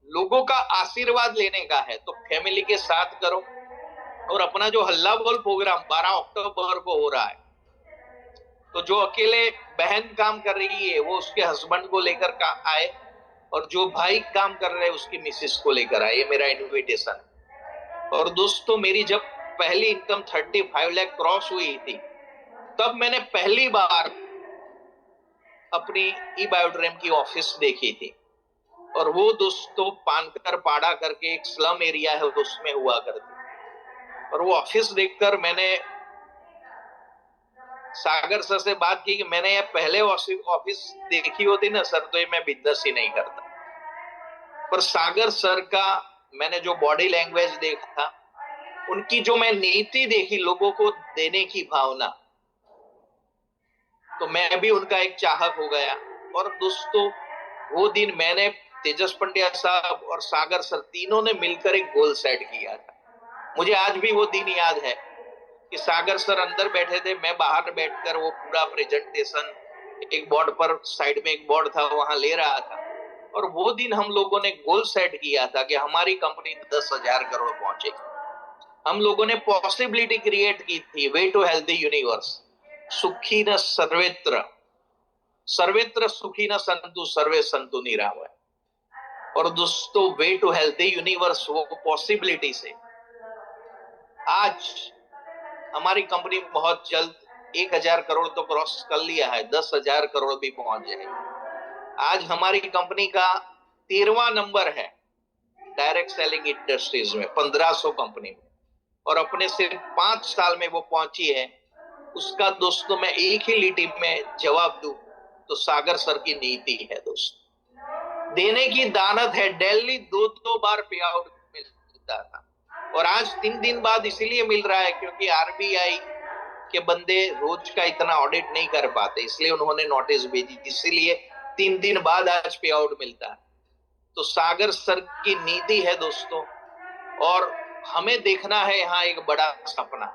लोगों का आशीर्वाद लेने का है। तो फैमिली के साथ करो। और अपना जो हल्ला बोल प्रोग्राम 12 अक्टूबर को हो रहा है, तो जो अकेले बहन काम कर रही है वो उसके हस्बैंड को लेकर का आए, और जो भाई काम कर रहे हैं उसकी मिसेस को लेकर आए। ये मेरा इनविटेशन है। और दोस्तों, मेरी जब पहली इनकम 35 लाख क्रॉस हुई थी, तब मैंने पहली बार अपनी ई बायोड्रीम की ऑफिस देखी थी। और वो दोस्तों पानकर पाड़ा करके एक स्लम एरिया है, उसमें हुआ करती। और वो ऑफिस देखकर मैंने सागर सर से बात की कि मैंने ये पहले ऑफिस देखी होती ना सर, तो ये मैं बिजनेस ही नहीं करता। पर सागर सर का मैंने जो बॉडी लैंग्वेज देखा, उनकी जो मैं नीति देखी, लोगों को देने की भावना, तो मैं भी उनका एक चाहक हो गया। और दोस्तों, वो दिन मैंने, तेजस पंड्या साहब और सागर सर तीनों ने मिलकर एक गोल सेट किया था। मुझे आज भी वो दिन याद है कि सागर सर अंदर बैठे थे, मैं बाहर बैठकर वो पूरा प्रेजेंटेशन एक बोर्ड पर, साइड में एक बोर्ड था वहां ले रहा था। और वो दिन हम लोगों ने गोल सेट किया था कि हमारी कंपनी 10,000 करोड़ पहुंचेगी। हम लोगों ने पॉसिबिलिटी क्रिएट की थी, वे टू हेल्दी यूनिवर्स। सुखी न सर्वेत्र, सर्वेत्र सुखी न संतु, सर्वे संतु निरामय। और दोस्तों, वे टू हेल्दी यूनिवर्स, वो पॉसिबिलिटी से आज हमारी कंपनी बहुत जल्द 1,000 करोड़ तो क्रॉस कर लिया है, 10,000 करोड़ भी पहुंच जाएगी। आज हमारी कंपनी का 13वां नंबर है डायरेक्ट सेलिंग इंडस्ट्रीज में, 1500 कंपनी में। और अपने सिर्फ 5 साल में वो पहुंची है। उसका दोस्तों मैं एक ही लिटी में जवाब दूं तो सागर सर की नीति है दोस्तों, देने की दानत है। डेली 2-2 बार पे आउट मिलता था, और आज 3 दिन बाद इसीलिए मिल रहा है क्योंकि आरबीआई के बंदे रोज का इतना ऑडिट नहीं कर पाते, इसलिए उन्होंने नोटिस भेजी, इसीलिए 3 दिन बाद आज पे आउट मिलता है। तो सागर सर की नीति है दोस्तों, और हमें देखना है यहाँ एक बड़ा सपना।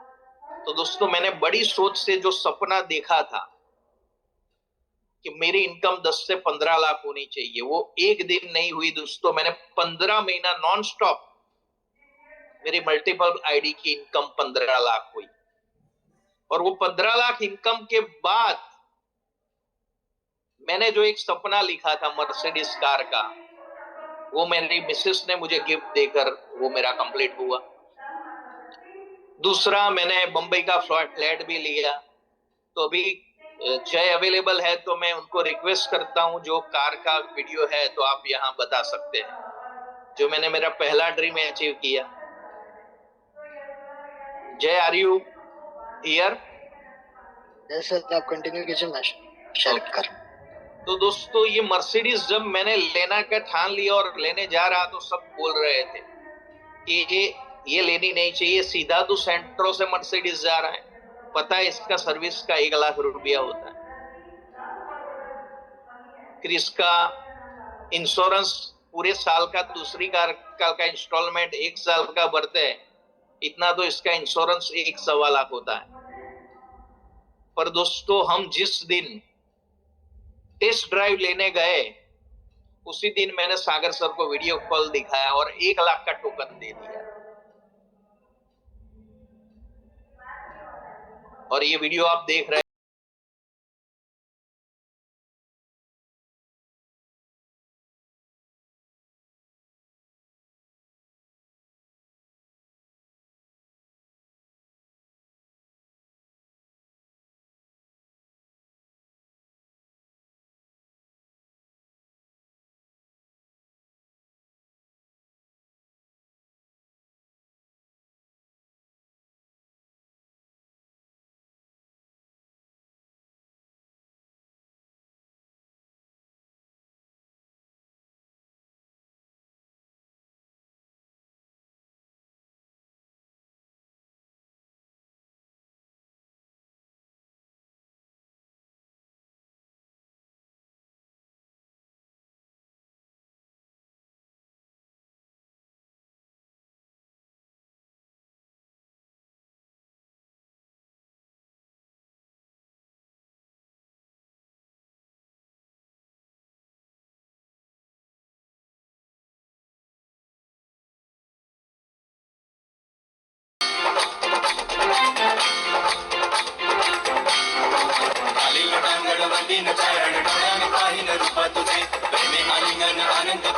तो दोस्तों, मैंने बड़ी सोच से जो सपना देखा था कि मेरी इनकम 10 से 15 लाख होनी चाहिए, वो एक दिन नहीं हुई दोस्तों। मैंने 15 महीना नॉन स्टॉप मेरी मल्टीपल आईडी की इनकम 15 लाख हुई। और वो 15 लाख इनकम के बाद मैंने जो एक सपना लिखा था मर्सिडीज कार का, वो मेरी मिसेस ने मुझे गिफ्ट देकर वो मेरा कंप्लीट हुआ। दूसरा, मैंने बंबई का फ्लैट भी लिया। तो अभी जय अवेलेबल है, तो मैं उनको रिक्वेस्ट करता हूं, जो कार का वीडियो है तो आप यहाँ बता सकते हैं, जो मैंने मेरा पहला ड्रीम अचीव किया। जय, आर यू हियर? सर, आप कंटिन्यू कीजिए, मैं शेयर कर। तो दोस्तों, ये मर्सिडीज जब मैंने लेना का ठान लिया और लेने जा रहा, तो सब बोल रहे थे कि ये लेनी नहीं चाहिए, सीधा तो सेंट्रो से मर्सिडीज जा रहा है, पता है इसका सर्विस का 1 लाख रुपया होता है, फिर इसका इंश्योरेंस पूरे साल का, दूसरी कार का इंस्टॉलमेंट 1 साल का भरते हैं, इतना तो इसका इंश्योरेंस 1.25 लाख होता है। पर दोस्तों, हम जिस दिन टेस्ट ड्राइव लेने गए, उसी दिन मैंने सागर सर को वीडियो कॉल दिखाया और 1 लाख का टोकन दे दिया। और ये वीडियो आप देख रहे हैं।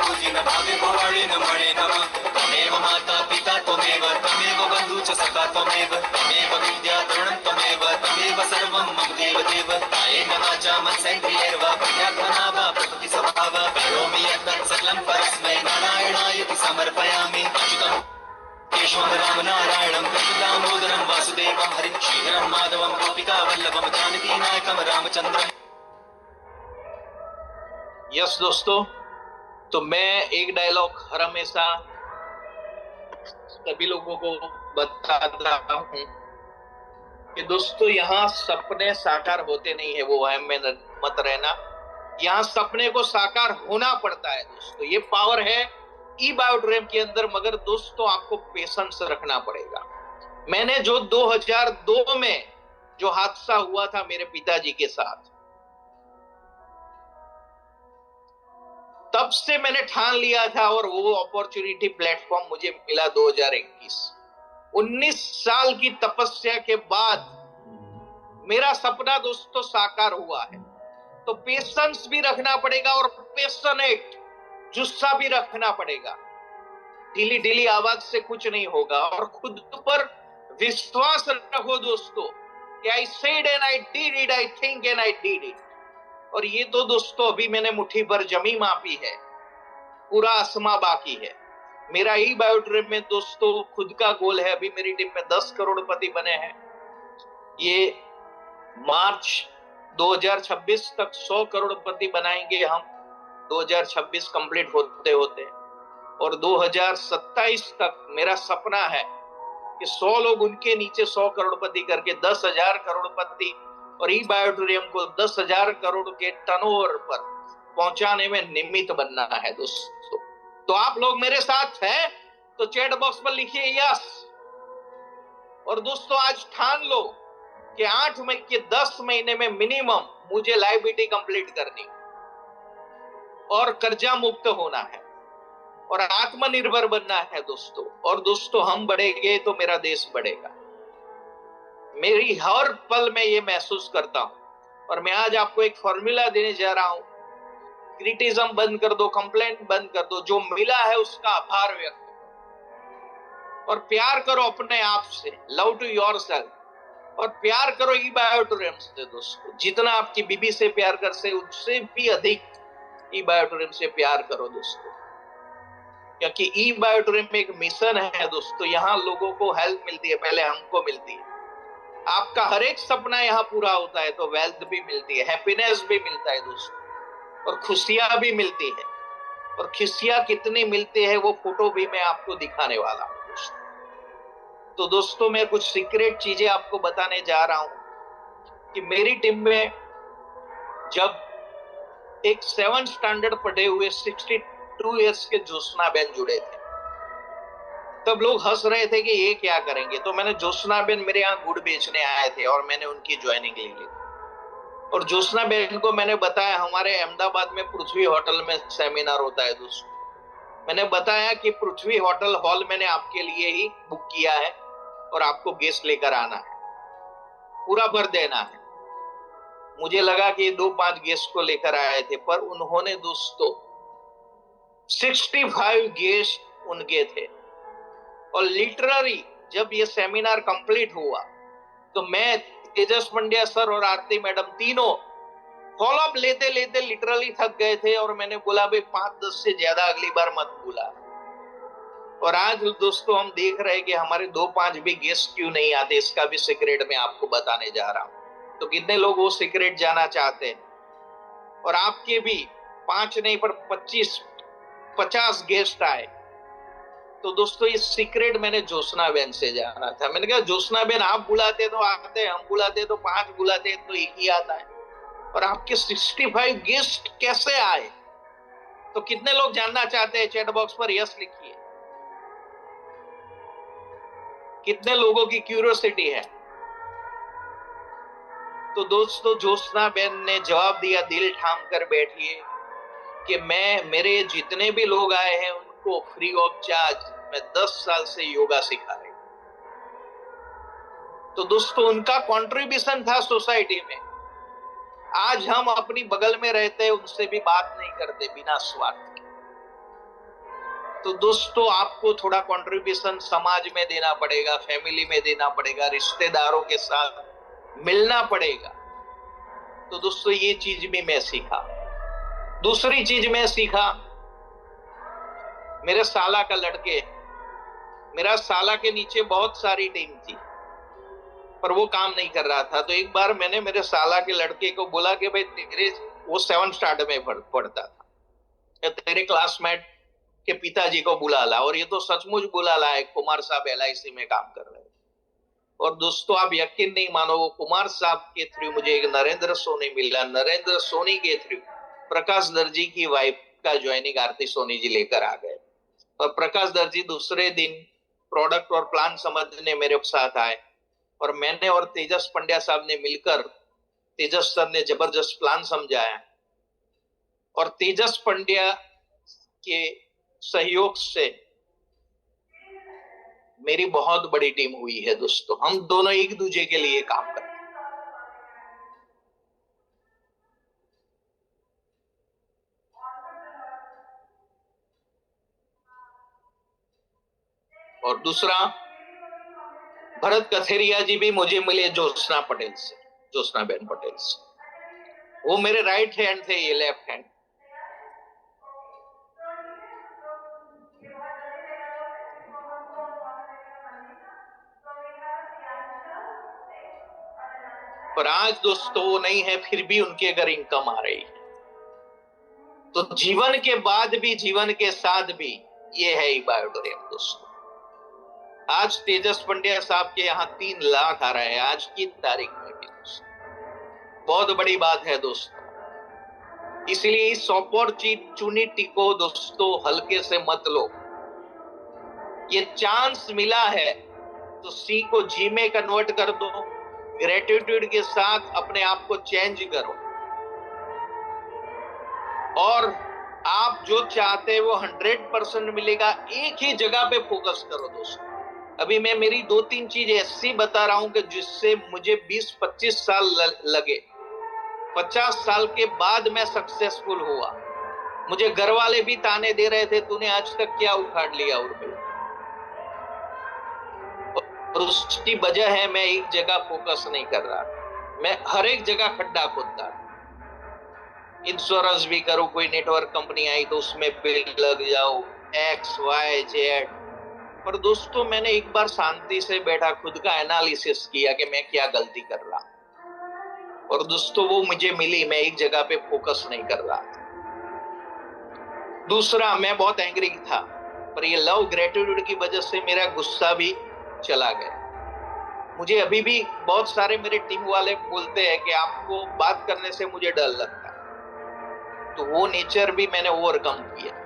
पूजी न भावे भवाणी न मणे नमः त्वमेव माता पिता त्वमेव त्वमेव बन्धु च सखा त्वमेव त्वमेव विद्या तरुणं त्वमेव त्वमेव सर्वं मम देव देव कायेन वाचा मनसेन्द्रियैर्वा प्रज्ञात्मना वा प्रकृति स्वभाव करोमि यत्तत् सकलं परस्मै नारायणायति समर्पयामि अच्युतं केशवं राम नारायणं कृष्ण दामोदरं वासुदेवं हरिं श्रीधरं माधवं गोपिका वल्लभं जानकी नायकं रामचंद्रम। यस दोस्तों, तो मैं एक डायलॉग हर हमेशा सभी लोगों को बताता हूँ कि दोस्तों यहाँ सपने साकार होते नहीं है, वो वहम में मत रहना। यहाँ सपने को साकार होना पड़ता है दोस्तों, ये पावर है ई बायोड्रीम के अंदर, मगर दोस्तों आपको पेशेंस रखना पड़ेगा। मैंने जो 2002 में जो हादसा हुआ था मेरे पिताजी के साथ, तब से मैंने ठान लिया था और वो अपॉर्चुनिटी प्लेटफॉर्म मुझे मिला 2021। 19 साल की तपस्या के बाद मेरा सपना दोस्तों साकार हुआ है। तो पेशेंस भी रखना पड़ेगा और पैशनेट जुस्सा भी रखना पड़ेगा। ढीली ढीली आवाज से कुछ नहीं होगा और खुद पर विश्वास रखो दोस्तों कि I said and I did it, I think and I did it. और ये तो दोस्तों अभी मैंने मुट्ठी भर जमी मापी है, पूरा आसमां बाकी है। मेरा ई बायोड्रीम में दोस्तों खुद का गोल है, अभी मेरी टीम में 10 करोड़पति बने हैं। ये मार्च 2026 तक 100 करोड़पति बनाएंगे हम, 2026 कंप्लीट होते होते। और 2027 तक मेरा सपना है कि 100 लोग उनके नीचे 100 करोड़पति करके 10,000 करोड़पति और ई बायोड्रीम को 10,000 करोड़ के टर्नओवर पर पहुंचाने में निमित्त बनना है दोस्तों। तो आप लोग मेरे साथ हैं तो चैट बॉक्स पर लिखिए यस। और दोस्तों आज ठान लो कि 8 महीने के 10 महीने में मिनिमम मुझे लायबिलिटी कंप्लीट करनी और कर्जा मुक्त होना है और आत्मनिर्भर बनना है दोस्तों। और दोस्तों हम बढ़ेंगे तो मेरा देश बढ़ेगा। मेरी हर पल में ये महसूस करता हूं और मैं आज आपको एक फॉर्मूला देने जा रहा हूं। क्रिटिसिज्म बंद कर दो, कंप्लेंट बंद कर दो, जो मिला है उसका आभार व्यक्त करो और प्यार करो अपने आप से, लव टू योरसेल्फ। और प्यार करो ई बायोड्रीम से दोस्तों, जितना आपकी बीबी से प्यार कर से उससे भी अधिक ई बायोड्रीम से प्यार करो दोस्तों, क्योंकि ई बायोड्रीम एक मिशन है दोस्तों। यहाँ लोगों को हेल्प मिलती है, पहले हमको मिलती है। आपका हर एक सपना यहाँ पूरा होता है तो वेल्थ भी मिलती है, हैप्पीनेस भी मिलता है दोस्तों, और खुशियां भी मिलती है। और खुशियां कितनी मिलती है वो फोटो भी मैं आपको दिखाने वाला हूँ दोस्तों। तो दोस्तों मैं कुछ सीक्रेट चीजें आपको बताने जा रहा हूँ कि मेरी टीम में जब एक 7th स्टैंडर्ड पढ़े हुए 62 इयर्स के ज्योत्सना बेन जुड़े थे, तब लोग हंस रहे थे कि ये क्या करेंगे। तो मैंने ज्योत्सना बेन मेरे यहाँ गुड़ बेचने आए थे और मैंने उनकी ज्वाइनिंग ले ली। और ज्योत्सना बेन को मैंने बताया हमारे अहमदाबाद में पृथ्वी होटल में सेमिनार होता है दोस्तों। मैंने बताया कि पृथ्वी होटल हॉल मैंने आपके लिए ही बुक किया है और आपको गेस्ट लेकर आना है, पूरा भर देना है। मुझे लगा कि 2-5 गेस्ट को लेकर आए थे, पर उन्होंने दोस्तों 65 गेस्ट उनके थे। और लिटरली जब ये सेमिनार कंप्लीट हुआ तो मैं, तेजस पंड्या सर और आरती मैडम तीनों फॉलोअप लेते लेते लिटरली थक गए थे। और मैंने बोला भाई 5-10 से ज्यादा अगली बार मत बुला। और आज दोस्तों हम देख रहे हैं कि हमारे 2-5 भी गेस्ट क्यों नहीं आते, इसका भी सीक्रेट मैं आपको बताने जा रहा हूं। तो कितने लोग वो सीक्रेट जाना चाहते हैं? और आपके भी 5 नहीं पर 25-50 गेस्ट आए। तो दोस्तों ये सीक्रेट मैंने ज्योत्सना बेन से जाना था। मैंने कहा ज्योत्सना बेन आप बुलाते तो आते, हम बुलाते तो 5 बुलाते तो 1 ही आता है, और आपके 65 गेस्ट कैसे आए? तो कितने लोग जानना चाहते हैं? चैट बॉक्स पर यस लिखिए। कितने लोगों की क्यूरियोसिटी है? तो दोस्तों ज्योत्सना बेन ने जवाब दिया, दिल थाम कर बैठिए, कि मेरे जितने भी लोग आए हैं उनको फ्री ऑफ चार्ज मैं 10 साल से योगा सिखा रही हूं। तो दोस्तों उनका कंट्रीब्यूशन था सोसाइटी में। आज हम अपनी बगल में रहते हैं, उनसे भी बात नहीं करते बिना स्वार्थ के। तो दोस्तों आपको थोड़ा कंट्रीब्यूशन समाज में देना पड़ेगा, फैमिली में देना पड़ेगा, रिश्तेदारों के साथ मिलना पड़ेगा। तो दोस्तों ये चीज भी मैं सीखा। दूसरी चीज मैं सीखा, मेरे साला का लड़के, मेरा साला के नीचे बहुत सारी टीम थी पर वो काम नहीं कर रहा था। तो एक बार मैंने मेरे साला के लड़के को बोला कि भाई तेरे, वो 7th स्टैंडर्ड में पढ़ता था, तेरे क्लासमेट के पिताजी को बुला ला। और ये तो सचमुच बुला ला है, कुमार साहब LIC में काम कर रहे हैं। और दोस्तों आप यकीन नहीं मानो, वो कुमार साहब के थ्रू मुझे एक नरेंद्र सोनी मिला। नरेंद्र सोनी के थ्रू प्रकाश दर्जी की वाइफ का ज्वाइनिंग आरती सोनी जी लेकर आ गए। और प्रकाश दर्जी दूसरे दिन प्रोडक्ट और प्लान समझने मेरे साथ आए और मैंने और तेजस पंड्या साहब ने मिलकर, तेजस सर ने जबरदस्त प्लान समझाया और तेजस पंड्या के सहयोग से मेरी बहुत बड़ी टीम हुई है दोस्तों। हम दोनों एक दूसरे के लिए काम करते हैं। और दूसरा, भरत कथेरिया जी भी मुझे मिले ज्योत्सना पटेल से, ज्योत्सना बेन पटेल से। वो मेरे राइट हैंड थे, ये लेफ्ट हैंड। पर आज दोस्तों वो नहीं है, फिर भी उनके घर इनकम आ रही है। तो जीवन के बाद भी, जीवन के साथ भी, ये है ईबा ऑडिटोरियम दोस्तों। आज तेजस पंड्या साहब के यहाँ 3 लाख आ रहा है आज की तारीख में भी दोस्तों। बहुत बड़ी बात है दोस्तों। इसलिए इस अपॉर्चुनिटी को दोस्तों हल्के से मत लो। ये चांस मिला है तो सी को जी में कन्वर्ट कर दो। ग्रेटिट्यूड के साथ अपने आप को चेंज करो और आप जो चाहते हो वो 100% मिलेगा। एक ही जगह पे फोकस करो दोस्तों। अभी मैं मेरी 2-3 चीज ऐसी बता रहा हूं कि जिससे मुझे 20-25 साल लगे। 50 साल के बाद मैं सक्सेसफुल हुआ। मुझे घर वाले भी ताने दे रहे थे, तूने आज तक क्या उखाड़ लिया उर्मिला। और उसकी वजह है मैं एक जगह फोकस नहीं कर रहा। मैं हर एक जगह खड्डा खोदता। इंश्योरेंस भी करूं, कोई नेटवर्क कंपनी आई तो उसमें बिल लग जाओ, XYZ। पर दोस्तों मैंने एक बार शांति से बैठा, खुद का एनालिसिस किया कि मैं क्या गलती कर रहा। और दोस्तों वो मुझे मिली, मैं एक जगह पे फोकस नहीं कर रहा। दूसरा, मैं बहुत एंग्री था पर ये लव ग्रेटिट्यूड की वजह से मेरा गुस्सा भी चला गया। मुझे अभी भी बहुत सारे मेरे टीम वाले बोलते हैं कि आपको बात करने से मुझे डर लगता है। तो वो नेचर भी मैंने ओवरकम किया।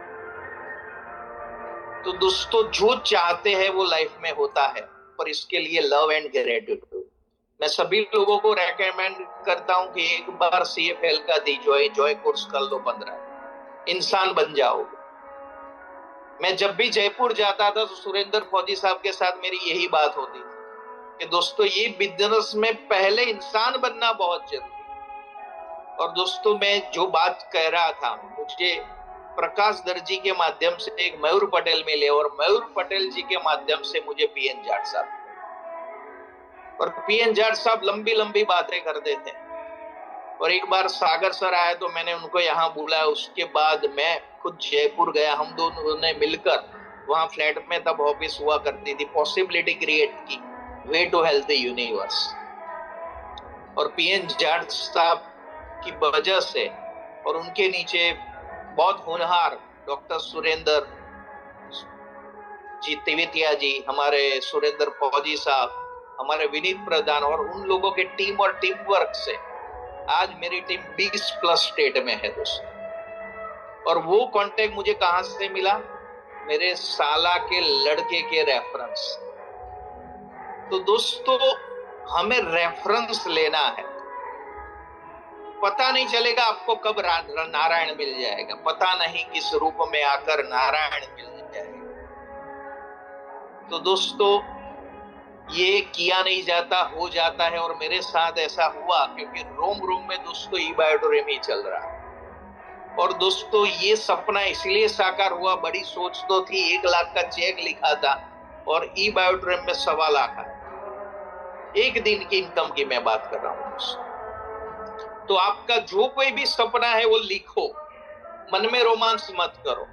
तो दोस्तों जो चाहते हैं वो लाइफ में होता है, पर इसके लिए लव एंड ग्रेटिट्यूड। मैं सभी लोगों को रेकमेंड करता हूं कि एक बार CFL का जॉय कोर्स कर लो। 15 इंसान बन जाओगे। मैं जब भी जयपुर जाता था तो सुरेंद्र फौजी साहब के साथ मेरी यही बात होती थी कि दोस्तों ये बिजनेस में पहले इंसान बनना बहुत जरूरी है। और दोस्तों मैं जो बात कह रहा था, मुझे प्रकाश दर्जी के माध्यम से एक मयूर पटेल मिले और मयूर पटेल जी के माध्यम से मुझे PN जाट साहब। और PN जाट साहब लंबी लंबी बातें करते थे। और एक बार सागर सर आए तो मैंने उनको यहाँ बुलाया। उसके बाद मैं खुद जयपुर गया। हम दोनों ने मिलकर वहां फ्लैट में तब ऑफिस हुआ करती थी, पॉसिबिलिटी क्रिएट की, वे टू हेल्थ यूनिवर्स। और PN जाट साहब की वजह से और उनके नीचे बहुत होनहार डॉक्टर सुरेंद्र जी तिवेतिया जी, हमारे सुरेंद्र फौजी साहब, हमारे विनीत प्रधान और उन लोगों के टीम और टीम वर्क से आज मेरी टीम 20+ स्टेट में है दोस्तों। और वो कांटेक्ट मुझे कहां से मिला? मेरे साला के लड़के के रेफरेंस। तो दोस्तों हमें रेफरेंस लेना है। पता नहीं चलेगा आपको कब नारायण मिल जाएगा, पता नहीं किस रूप में आकर नारायण मिल जाएगा। तो दोस्तों ये किया नहीं जाता, हो जाता है। और मेरे साथ ऐसा हुआ क्योंकि रोम रोम में दोस्तों ईबा ऑडिटोरियम ही चल रहा है। और दोस्तों ये सपना इसलिए साकार हुआ, बड़ी सोच तो थी, 1 लाख का चेक लिखा था और ई बायोट्रेम में 1.25 लाख आया। एक दिन की इनकम की मैं बात कर रहा हूं दोस्तों। तो आपका जो कोई भी सपना है वो लिखो, मन में रोमांस मत करो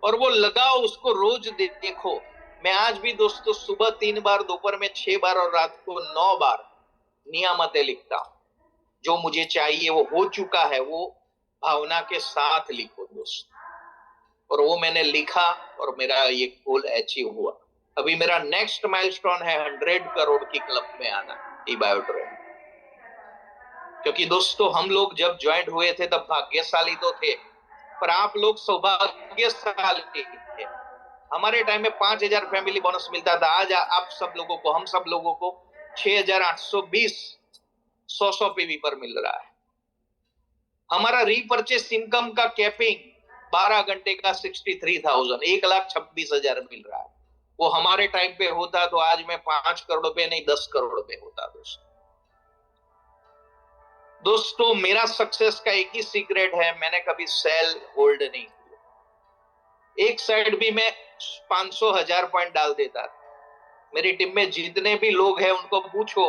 और वो लगाओ, उसको रोज देखो। मैं आज भी दोस्तों सुबह 3 बार, दोपहर में 6 बार और रात को 9 बार नियामतें लिखता हूं। जो मुझे चाहिए वो हो चुका है, वो भावना के साथ लिखो दोस्तों। और वो मैंने लिखा और मेरा ये गोल अचीव हुआ। अभी मेरा नेक्स्ट माइलस्टोन है 100 करोड़ की क्लब में आना ई बायोट्रेम। क्योंकि दोस्तों हम लोग जब ज्वाइन हुए थे तब भाग्यशाली तो थे, पर आप लोग सौभाग्यशाली थे। हमारे टाइम में 5,000 फैमिली बोनस मिलता था। आज आप सब लोगों को, हम सब लोगों को 6,820 100 पीवी पर मिल रहा है। हमारा रीपरचेस इनकम का कैपिंग 12 घंटे का 63,000, 1,26,000 मिल रहा है। वो हमारे टाइम पे होता तो आज मैं 5 करोड़ पे नहीं 10 करोड़ पे होता दोस्तों। मेरा सक्सेस का एक ही सीक्रेट है, मैंने कभी सेल होल्ड नहीं किया। एक साइड भी मैं 500,000 पॉइंट डाल देता था। मेरी टीम में जितने भी लोग हैं उनको पूछो,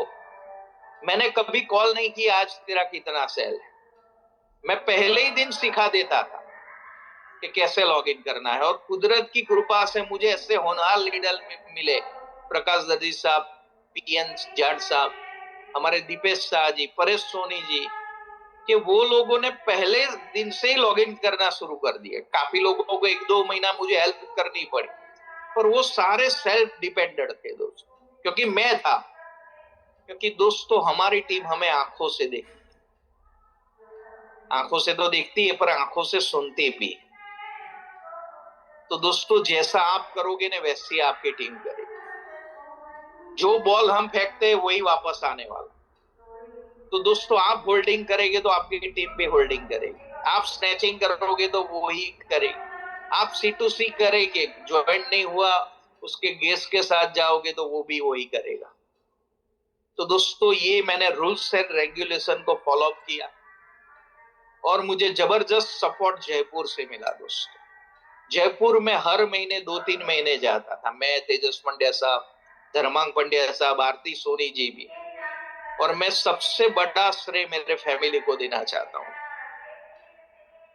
मैंने कभी कॉल नहीं की आज तेरा कितना सेल है। मैं पहले ही दिन सिखा देता था कि कैसे लॉगिन करना है। और कुदरत की कृपा से मुझे ऐसे होनहार लीडर मिले, प्रकाश दर्जी साहब, पीएन जाट साहब, हमारे दीपेश शाह जी, परेश सोनी जी, कि वो लोगों ने पहले दिन से ही लॉगिन करना शुरू कर दिया। काफी लोगों को 1-2 महीना मुझे हेल्प करनी पड़ी, पर वो सारे सेल्फ डिपेंडेंट थे दोस्तों, क्योंकि मैं था। क्योंकि दोस्तों हमारी टीम हमें आंखों से देखती, आंखों से तो देखती है पर आंखों से सुनती भी। तो दोस्तों जैसा आप करोगे ना वैसी आपकी टीम करेगी। जो बॉल हम फेंकते हैं वही वापस आने वाला। तो दोस्तों आप होल्डिंग करेंगे तो आपकी टीम भी होल्डिंग करेगी। आप स्नैचिंग करोगे तो वो ही करेगी। आप C2C करेंगे, ज्वाइन नहीं हुआ उसके गेस के साथ जाओगे तो वो भी वही करेगा। तो दोस्तों ये मैंने रूल्स एंड रेगुलेशन को फॉलो अप किया और मुझे जबरदस्त सपोर्ट जयपुर से मिला दोस्तों। जयपुर में हर महीने 2-3 महीने जाता था मैं, तेजस पंड्या साहब, धर्मांग पंड्या साहब, आरती सोनी जी भी। और मैं सबसे बड़ा श्रेय मेरे फैमिली को देना चाहता हूं,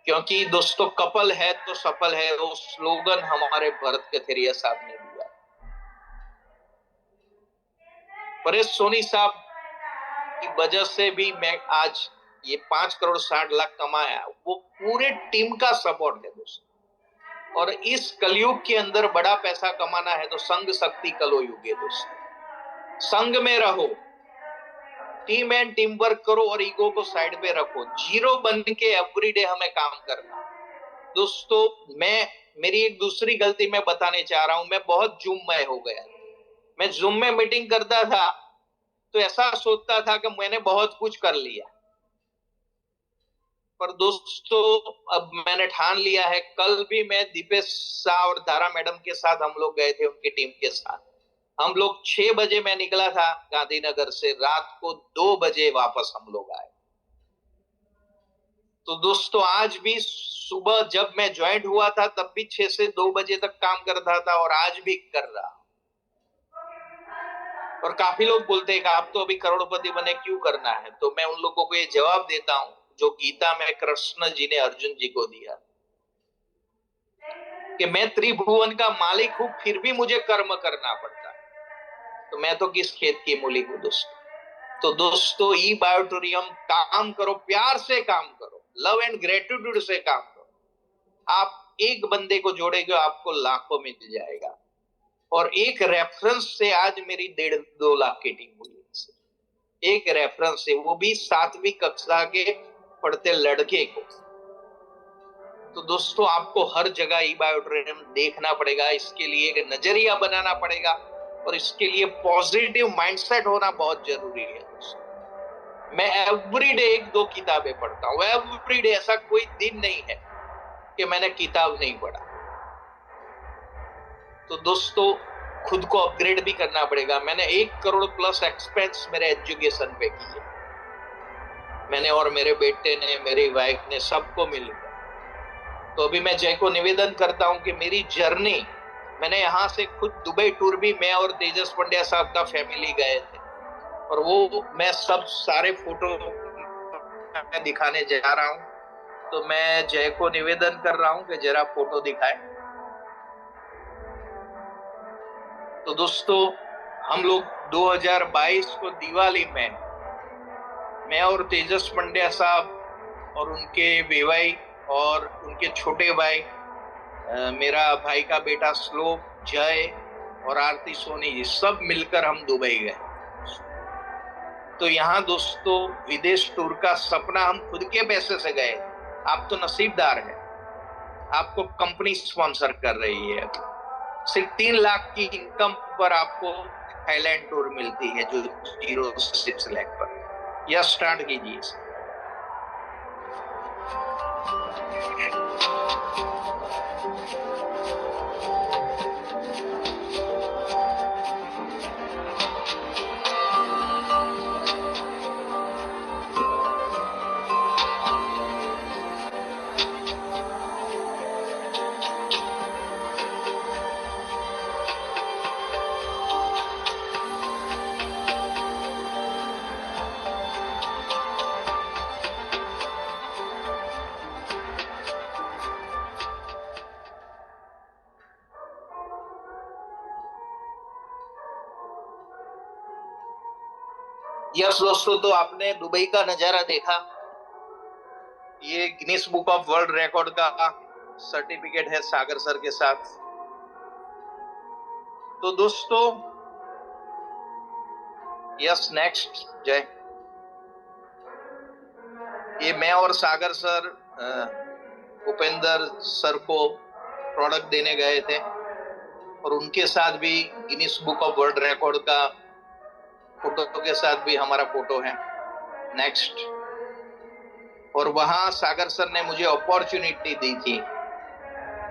क्योंकि दोस्तों कपल है तो सफल है, वो स्लोगन हमारे भरत कथेरिया साहब ने दिया। परेश सोनी साहब की वजह से भी मैं आज ये 5 करोड़ 60 लाख कमाया। वो पूरे टीम का सपोर्ट है दोस्तों। और इस कलयुग के अंदर बड़ा पैसा कमाना है तो संग शक्ति कलो युगे दोस्तों। संग में रहो, टीम एंड टीम वर्क करो और ईगो को साइड पे रखो। जीरो बन के एवरीडे हमें काम करना दोस्तों। मेरी एक दूसरी गलती मैं बताने चाह रहा हूं, मैं बहुत जुम्मय हो गया। मैं जूम में मीटिंग करता था तो ऐसा सोचता था कि मैंने बहुत कुछ कर लिया। पर दोस्तों अब मैंने ठान लिया है, कल भी मैं दीपेश शाह और धारा मैडम के साथ हम लोग गए थे, उनकी टीम के साथ। हम लोग 6 बजे मैं निकला था गांधीनगर से, रात को 2 बजे वापस हम लोग आए। तो दोस्तों आज भी सुबह जब मैं ज्वाइन हुआ था तब भी 6 से 2 बजे तक काम करता था और आज भी कर रहा। और काफी लोग बोलते हैं कि आप तो अभी करोड़पति बने, क्यों करना है? तो मैं उन लोगों को ये जवाब देता हूं जो गीता में कृष्ण जी ने अर्जुन जी को दिया, कि मैं त्रिभुवन का मालिक हूं फिर भी मुझे कर्म करना पड़ता है, तो मैं तो किस खेत की मूली हूं दोस्तों। तो दोस्तों ई बायोटोरियम काम करो, प्यार से काम करो, लव एंड ग्रेटिट्यूड से काम करो। आप एक बंदे को जोड़ेगे आपको लाखों मिल जाएगा। और एक रेफरेंस से आज मेरी 1.5-2 लाख की टीम हुई है। एक रेफरेंस से, वो भी 7वीं कक्षा के पढ़ते लड़के को। तो दोस्तों आपको हर जगह ई बायोट्रेनियम देखना पड़ेगा, इसके लिए एक नजरिया बनाना पड़ेगा और इसके लिए पॉजिटिव माइंडसेट होना बहुत जरूरी है दोस्तों। मैं एवरीडे 1-2 किताबें पढ़ता हूँ, एवरीडे। ऐसा कोई दिन नहीं है कि मैंने किताब नहीं पढ़ा। तो दोस्तों खुद को अपग्रेड भी करना पड़ेगा। मैंने 1 करोड़ प्लस एक्सपेंस मेरे एजुकेशन पे किए, मैंने और मेरे बेटे ने, मेरी वाइफ ने, सबको मिलकर। तो अभी मैं जय को निवेदन करता हूं कि मेरी जर्नी, मैंने यहाँ से खुद दुबई टूर भी मैं और तेजस पंड्या साहब का फैमिली गए थे, और वो मैं सब सारे फोटो मैं दिखाने जा रहा हूं। तो मैं जय को निवेदन कर रहा हूं कि जरा फोटो दिखाए। तो दोस्तों, हम लोग 2022 को दिवाली में मैं और तेजस पंड्या साहब और उनके बेवाई और उनके छोटे भाई, मेरा भाई का बेटा श्लोक, जय और आरती सोनी जी, सब मिलकर हम दुबई गए। तो यहाँ दोस्तों विदेश टूर का सपना हम खुद के पैसे से गए। आप तो नसीबदार हैं, आपको कंपनी स्पॉन्सर कर रही है। सिर्फ 3 लाख की इनकम पर आपको थाईलैंड टूर मिलती है, जो 0 से 6 लाख पर। यह स्टार्ट कीजिए। यस दोस्तों, तो आपने दुबई का नजारा देखा। ये Guinness book of world record का सर्टिफिकेट है सागर सर के साथ। तो दोस्तों, यस नेक्स्ट जय। ये मैं और सागर सर उपेंद्र सर को प्रोडक्ट देने गए थे, और उनके साथ भी Guinness book of world record का फोटो के साथ भी हमारा फोटो है। नेक्स्ट। और वहां सागर सर ने मुझे अपॉर्चुनिटी दी थी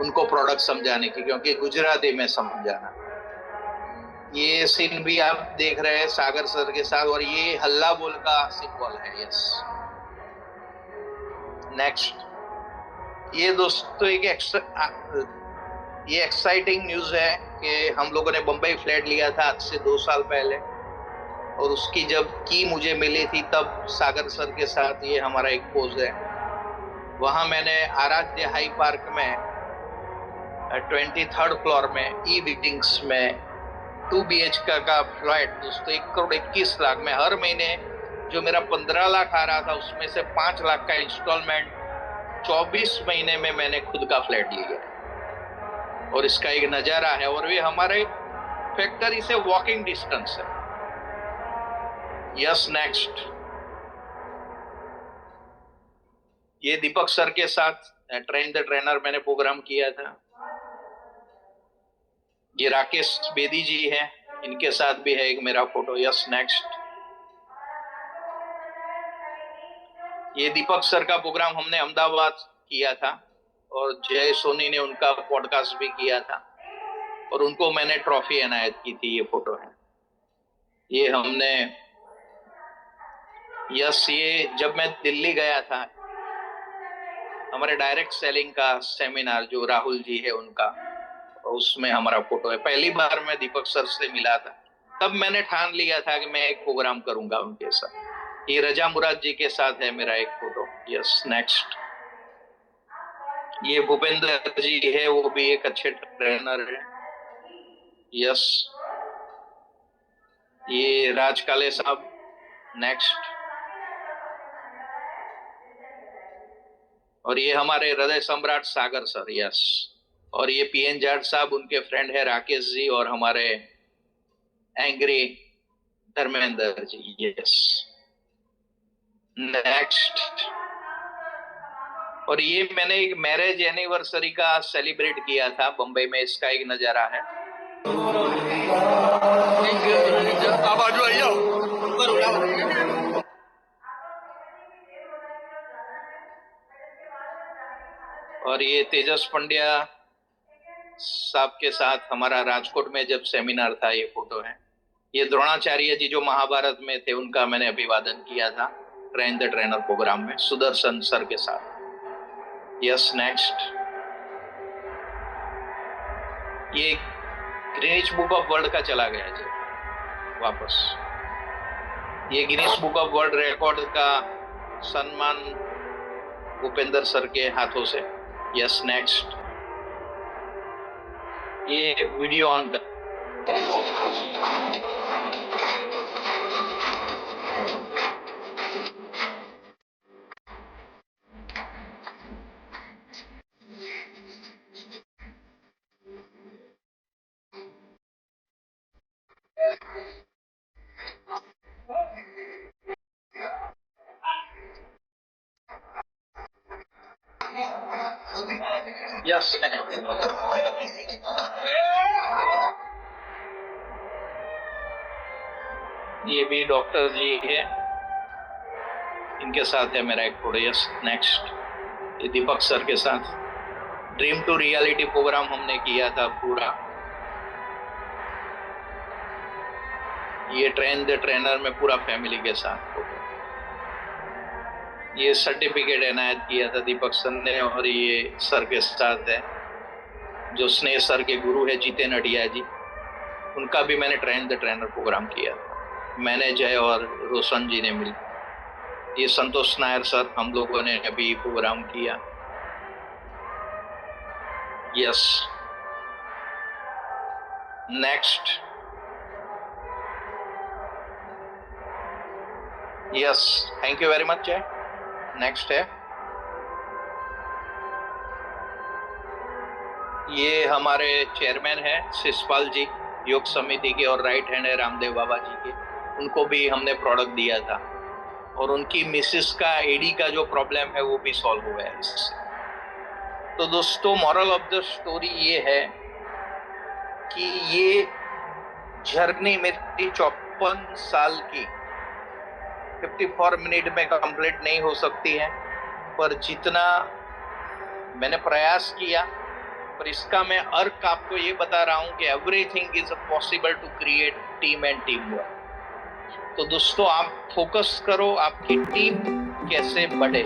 उनको प्रोडक्ट समझाने की, क्योंकि गुजराती में समझाना। ये सीन भी आप देख रहे हैं सागर सर के साथ, और ये हल्ला बोल का सिंबल है। Yes next. ये दोस्तों एक एक्साइटिंग न्यूज है कि हम लोगों ने बम्बई फ्लैट लिया था आज से 2 साल पहले, और उसकी जब की मुझे मिली थी तब सागर सर के साथ ये हमारा एक पोज है। वहां मैंने आराध्य हाई पार्क में 23rd फ्लोर में ई-विटिंग्स में 2 BHK का फ्लैट दोस्तों 1,21,00,000 में हर महीने जो मेरा 15 लाख आ रहा था, उसमें से 5 लाख का इंस्टॉलमेंट 24 महीने में मैंने खुद का फ्लैट लिया। और इसका एक नजारा है, और ये हमारे फैक्ट्री से वॉकिंग डिस्टेंस है। Yes next. ये दीपक सर के साथ ट्रेन द ट्रेनर मैंने प्रोग्राम किया था। ये राकेश बेदी जी हैं, इनके साथ भी है एक मेरा फोटो। Yes next. ये दीपक सर का प्रोग्राम हमने अहमदाबाद किया था, और जय सोनी ने उनका पॉडकास्ट भी किया था, और उनको मैंने ट्रॉफी इनायत की थी। ये फोटो है। ये हमने यस, ये जब मैं दिल्ली गया था हमारे डायरेक्ट सेलिंग का सेमिनार जो राहुल जी है उनका, उसमें हमारा फोटो है। पहली बार मैं दीपक सर से मिला था, तब मैंने ठान लिया था कि मैं एक प्रोग्राम करूंगा उनके साथ। ये रजा मुराद जी के साथ है मेरा एक फोटो। Yes next. ये भूपेंद्र जी है, वो भी एक अच्छे ट्रेनर है। यस। ये राज काले साहब। नेक्स्ट। और ये हमारे हृदय सम्राट सागर सर। यस। और ये PN जाट साहब, उनके फ्रेंड है राकेश जी, और हमारे angry Dharmendra ji. Yes next. और ये मैंने एक मैरिज एनिवर्सरी का सेलिब्रेट किया था बम्बई में, इसका एक नजारा है। और ये तेजस पंड्या साहब के साथ हमारा राजकोट में जब सेमिनार था, ये फोटो है। ये द्रोणाचार्य जी जो महाभारत में थे, उनका मैंने अभिवादन किया था ट्रेन द ट्रेनर प्रोग्राम में सुदर्शन सर के साथ। Yes next. ये गिनीज बुक ऑफ वर्ल्ड का चला गया जी वापस। ये Guinness book of world record का सम्मान भूपेंद्र सर के हाथों से। Yes, next. ये वीडियो ऑन कर। यस, ये भी डॉक्टर जी है, इनके साथ है मेरा एक फोटो। Yes, next. ये दीपक सर के साथ ड्रीम टू रियलिटी प्रोग्राम हमने किया था पूरा। ये ट्रेन द ट्रेनर में पूरा फैमिली के साथ। ये सर्टिफिकेट एनायत किया था दीपक सर ने, और ये सर के साथ है जो स्नेह सर के गुरु है जितेन अडिया जी, उनका भी मैंने ट्रेन द ट्रेनर प्रोग्राम किया। मैंने, जय और रोशन जी ने मिल। ये संतोष नायर सर, हम लोगों ने अभी प्रोग्राम किया। Yes, next. Yes, thank you very much. जय, नेक्स्ट है। ये हमारे चेयरमैन है शिषपाल जी, योग समिति के, और राइट हैंड है रामदेव बाबा जी के। उनको भी हमने प्रोडक्ट दिया था, और उनकी मिसेस का एडी का जो प्रॉब्लम है वो भी सॉल्व हुआ है इससे। तो दोस्तों, मॉरल ऑफ द स्टोरी ये है कि ये जर्नी मेरी 54 साल की 54 मिनट में कंप्लीट नहीं हो सकती है, पर जितना मैंने प्रयास किया, पर इसका मैं अर्क आपको ये बता रहा हूं कि everything is possible to create team and team work. तो दोस्तों, आप फोकस करो आपकी टीम कैसे बढ़े।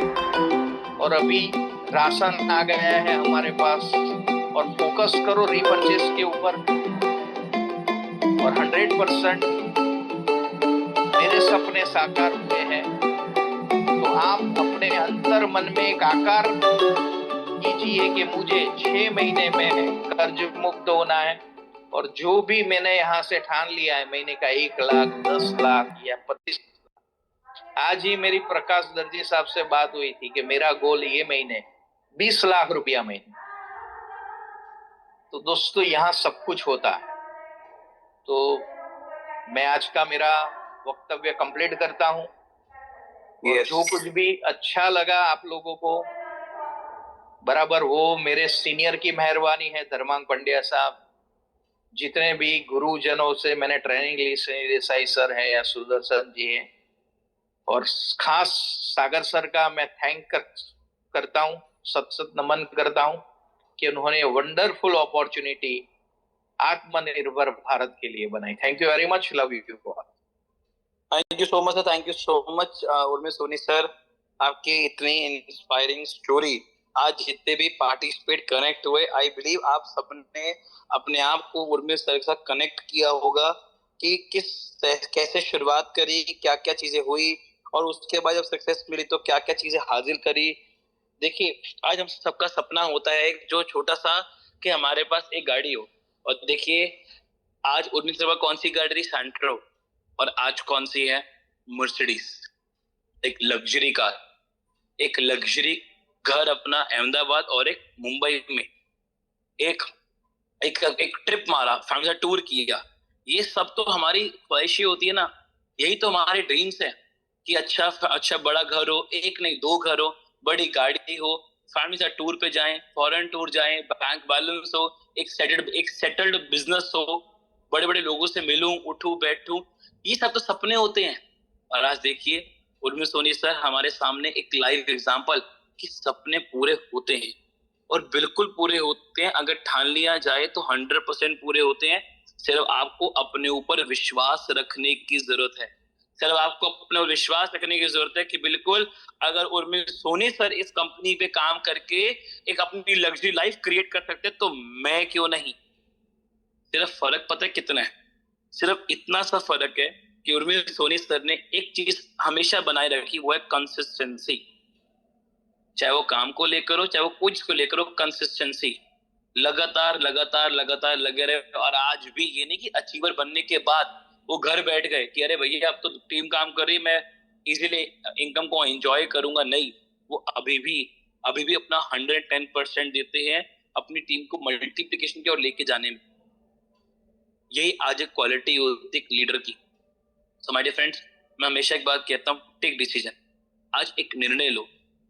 और अभी राशन आ गया है हमारे पास, और फोकस करो रीपरचेस के ऊपर। और 100% मेरे सपने साकार हुए हैं। तो आप अपने अंतर मन में एक आकार कीजिए कि मुझे 6 महीने में कर्ज मुक्त होना है, और जो भी मैंने यहाँ से ठान लिया है महीने का 1 लाख, 10 लाख या 25 लाख। आज ही मेरी प्रकाश दर्जी साहब से बात हुई थी कि मेरा गोल ये महीने 20 लाख रुपया महीने। तो दोस्तों, यहाँ सब कुछ होता है। तो मैं आज का मेरा वक्तव्य कंप्लीट करता हूँ। yes. जो कुछ भी अच्छा लगा आप लोगों को, बराबर वो मेरे सीनियर की मेहरबानी है, धर्मांग पंड्या साहब, जितने भी गुरुजनों से मैंने ट्रेनिंग ली, देसाई सर है या सुदर्शन जी है, और खास सागर सर का मैं थैंक करता हूँ, सत नमन करता हूँ कि उन्होंने वंडरफुल अपॉर्चुनिटी आत्मनिर्भर भारत के लिए बनाई। Thank you very much, love you all. Thank you so much sir, thank you so much Urmi Soni sir, आपकी इतनी इंस्पायरिंग स्टोरी। आज जितने भी पार्टिसिपेट कनेक्ट हुए, आई बिलीव आप सबने अपने आप को उर्मी सर के साथ कनेक्ट किया होगा कि कैसे शुरुआत करी, क्या क्या चीजें हुई, और उसके बाद जब सक्सेस मिली तो क्या क्या चीजें हासिल करी। देखिए, आज हम सबका सपना होता है एक जो छोटा सा कि हमारे पास एक गाड़ी हो, और देखिए आज उर्मी सर कौन सी गाड़ी, सैंट्रो, और आज कौन सी है, मर्सिडीज। एक लग्जरी कार, एक लग्जरी घर अपना अहमदाबाद, और एक मुंबई में एक एक एक ट्रिप मारा, फैमिली से टूर किया। ये सब तो हमारी ख्वाहिशी होती है ना, यही तो हमारे ड्रीम्स है कि अच्छा बड़ा घर हो, एक नहीं 2 घर हो, बड़ी गाड़ी हो, फैमिली से टूर पे जाएं, फॉरेन टूर जाएं, बैंक बैलेंस हो, एक सेटल्ड बिजनेस हो, बड़े बड़े लोगों से मिलूं, उठूं बैठूं, ये सब तो सपने होते हैं। और आज देखिए उर्मी सोनी सर हमारे सामने एक लाइव एग्जांपल कि सपने पूरे होते हैं, और बिल्कुल पूरे होते हैं। अगर ठान लिया जाए तो 100% पूरे होते हैं। सिर्फ आपको अपने ऊपर विश्वास रखने की जरूरत है, सिर्फ आपको अपने विश्वास रखने की जरूरत है कि बिल्कुल अगर उर्मी सोनी सर इस कंपनी पे काम करके एक अपनी लग्जरी लाइफ क्रिएट कर सकते तो मैं क्यों नहीं। सिर्फ फर्क पता है कितना है? सिर्फ इतना सा फर्क है कि उर्मिल सोनी सर ने एक चीज हमेशा बनाए रखी, वो है कंसिस्टेंसी। चाहे वो काम को लेकर हो, चाहे वो कुछ को लेकर हो, कंसिस्टेंसी। लगातार लगातार लगातार लगे रहे। और आज भी ये नहीं कि अचीवर बनने के बाद वो घर बैठ गए कि अरे भैया अब तो टीम काम कर रही, मैं इजीली इनकम को एंजॉय करूंगा। नहीं, वो अभी भी अपना 110% देते हैं अपनी टीम को मल्टीप्लिकेशन की ओर लेके जाने में। यही आज एक क्वालिटी होती है एक लीडर की। सो माय डियर फ्रेंड्स, मैं हमेशा एक बात कहता हूँ, टेक डिसीजन। आज एक निर्णय लो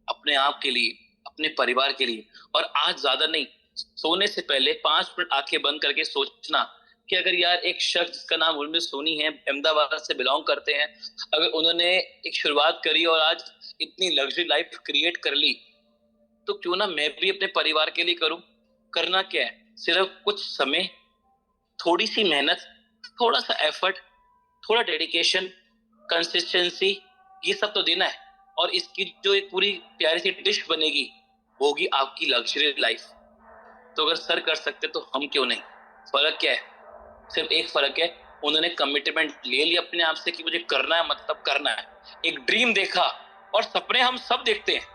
अपने आप के लिए, अपने परिवार के लिए। और आज ज्यादा नहीं, सोने से पहले 5 मिनट आंखें बंद करके सोचना कि अगर यार एक शख्स जिसका नाम उर्मिल सोनी है, अहमदाबाद से बिलोंग करते हैं, अगर उन्होंने एक शुरुआत करी और आज इतनी लग्जरी लाइफ क्रिएट कर ली, तो क्यों ना मैं भी अपने परिवार के लिए करूं। करना क्या है? सिर्फ कुछ समय, थोड़ी सी मेहनत, थोड़ा सा एफर्ट, थोड़ा डेडिकेशन, कंसिस्टेंसी, ये सब तो देना है। और इसकी जो एक पूरी प्यारी सी डिश बनेगी वो होगी आपकी लग्जरी लाइफ। तो अगर सर कर सकते तो हम क्यों नहीं? फर्क क्या है? सिर्फ एक फर्क है, उन्होंने कमिटमेंट ले ली अपने आप से कि मुझे करना है, मतलब करना है। एक ड्रीम देखा। और सपने हम सब देखते हैं,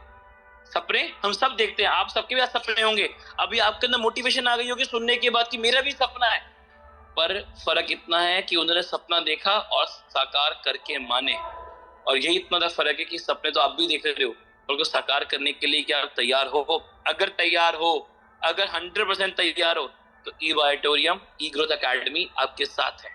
सपने हम सब देखते हैं। आप सबके भी सपने होंगे। अभी आपके अंदर मोटिवेशन आ गई होगी सुनने के बाद कि मेरा भी सपना है। पर फर्क इतना है कि उन्होंने सपना देखा और साकार करके माने। और यही इतना फर्क है कि सपने तो आप भी देख रहे हो, और उसको साकार करने के लिए क्या आप तैयार हो? अगर तैयार हो, अगर 100% तैयार हो, तो ई-बायोटोरियम ई ग्रोथ एकेडमी आपके साथ है।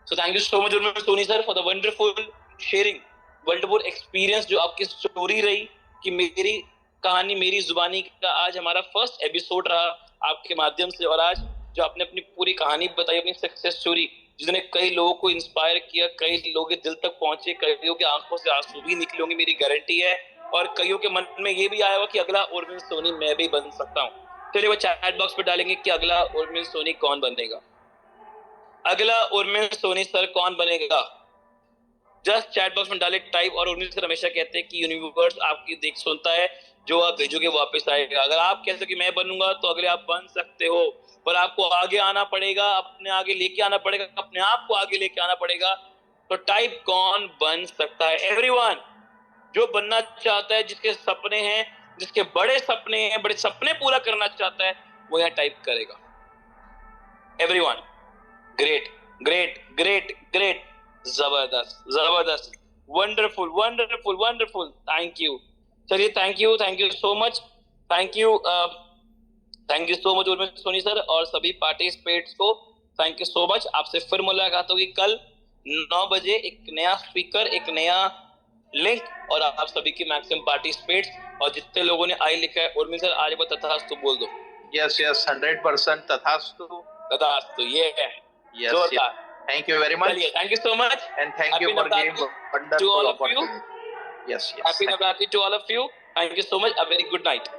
So thank you so much Urmil Soni sir for the wonderful sharing, wonderful experience, जो आपकी स्टोरी रही कि मेरी कहानी मेरी जुबानी का आज हमारा फर्स्ट एपिसोड रहा आपके माध्यम से। और आज जो आपने अपनी पूरी कहानी बताई, अपनी सक्सेस स्टोरी, जिसने कई लोगों को इंस्पायर किया, कई लोगों के दिल तक पहुंचे, कईयों के आंखों से आंसू भी निकले होंगे, मेरी गारंटी है। और कईयों के मन में ये भी आया होगा कि अगला उर्मिल सोनी मैं भी बन सकता हूँ। चलिए वो चैट बॉक्स पे डालेंगे कि अगला उर्मिल सोनी कौन बनेगा, अगला उर्मिल सोनी सर कौन बनेगा। जस्ट चैट बॉक्स में डाले टाइप। और उर्मिल सर हमेशा कहते हैं कि यूनिवर्स आपकी देख सुनता है, जो आप भेजोगे वापस आएगा। अगर आप कहते हो कि मैं बनूंगा, तो अगले आप बन सकते हो, पर आपको आगे आना पड़ेगा, अपने आगे लेके आना पड़ेगा, अपने आप को आगे लेके आना पड़ेगा। तो टाइप कौन बन सकता है? एवरीवन जो बनना चाहता है, जिसके सपने हैं, जिसके बड़े सपने हैं, बड़े सपने पूरा करना चाहता है, वो यहाँ टाइप करेगा। Everyone, great great great great, जबरदस्त जबरदस्त, wonderful wonderful wonderful, thank you. चलिए thank you so much, thank you so much Urmil Soni sir और सभी पार्टिसिपेट्स को थैंक यू सो मच। आपसे फिर मुलाकात होगी कल 9 बजे, एक नया स्पीकर, एक नया लिंक, और आप सभी की मैक्सिमम पार्टिसिपेट्स। और जितने लोगों ने आई लिखा है, उर्मिल सर आज वो तथास्तु बोल दो। यस 100% तथास्तु। तथास्तु, ये है जोरदार। Thank you very much. Thank you so much. And thank you for giving wonderful opportunity. Yes. Happy Navratri to all of you. Thank you so much. A very good night.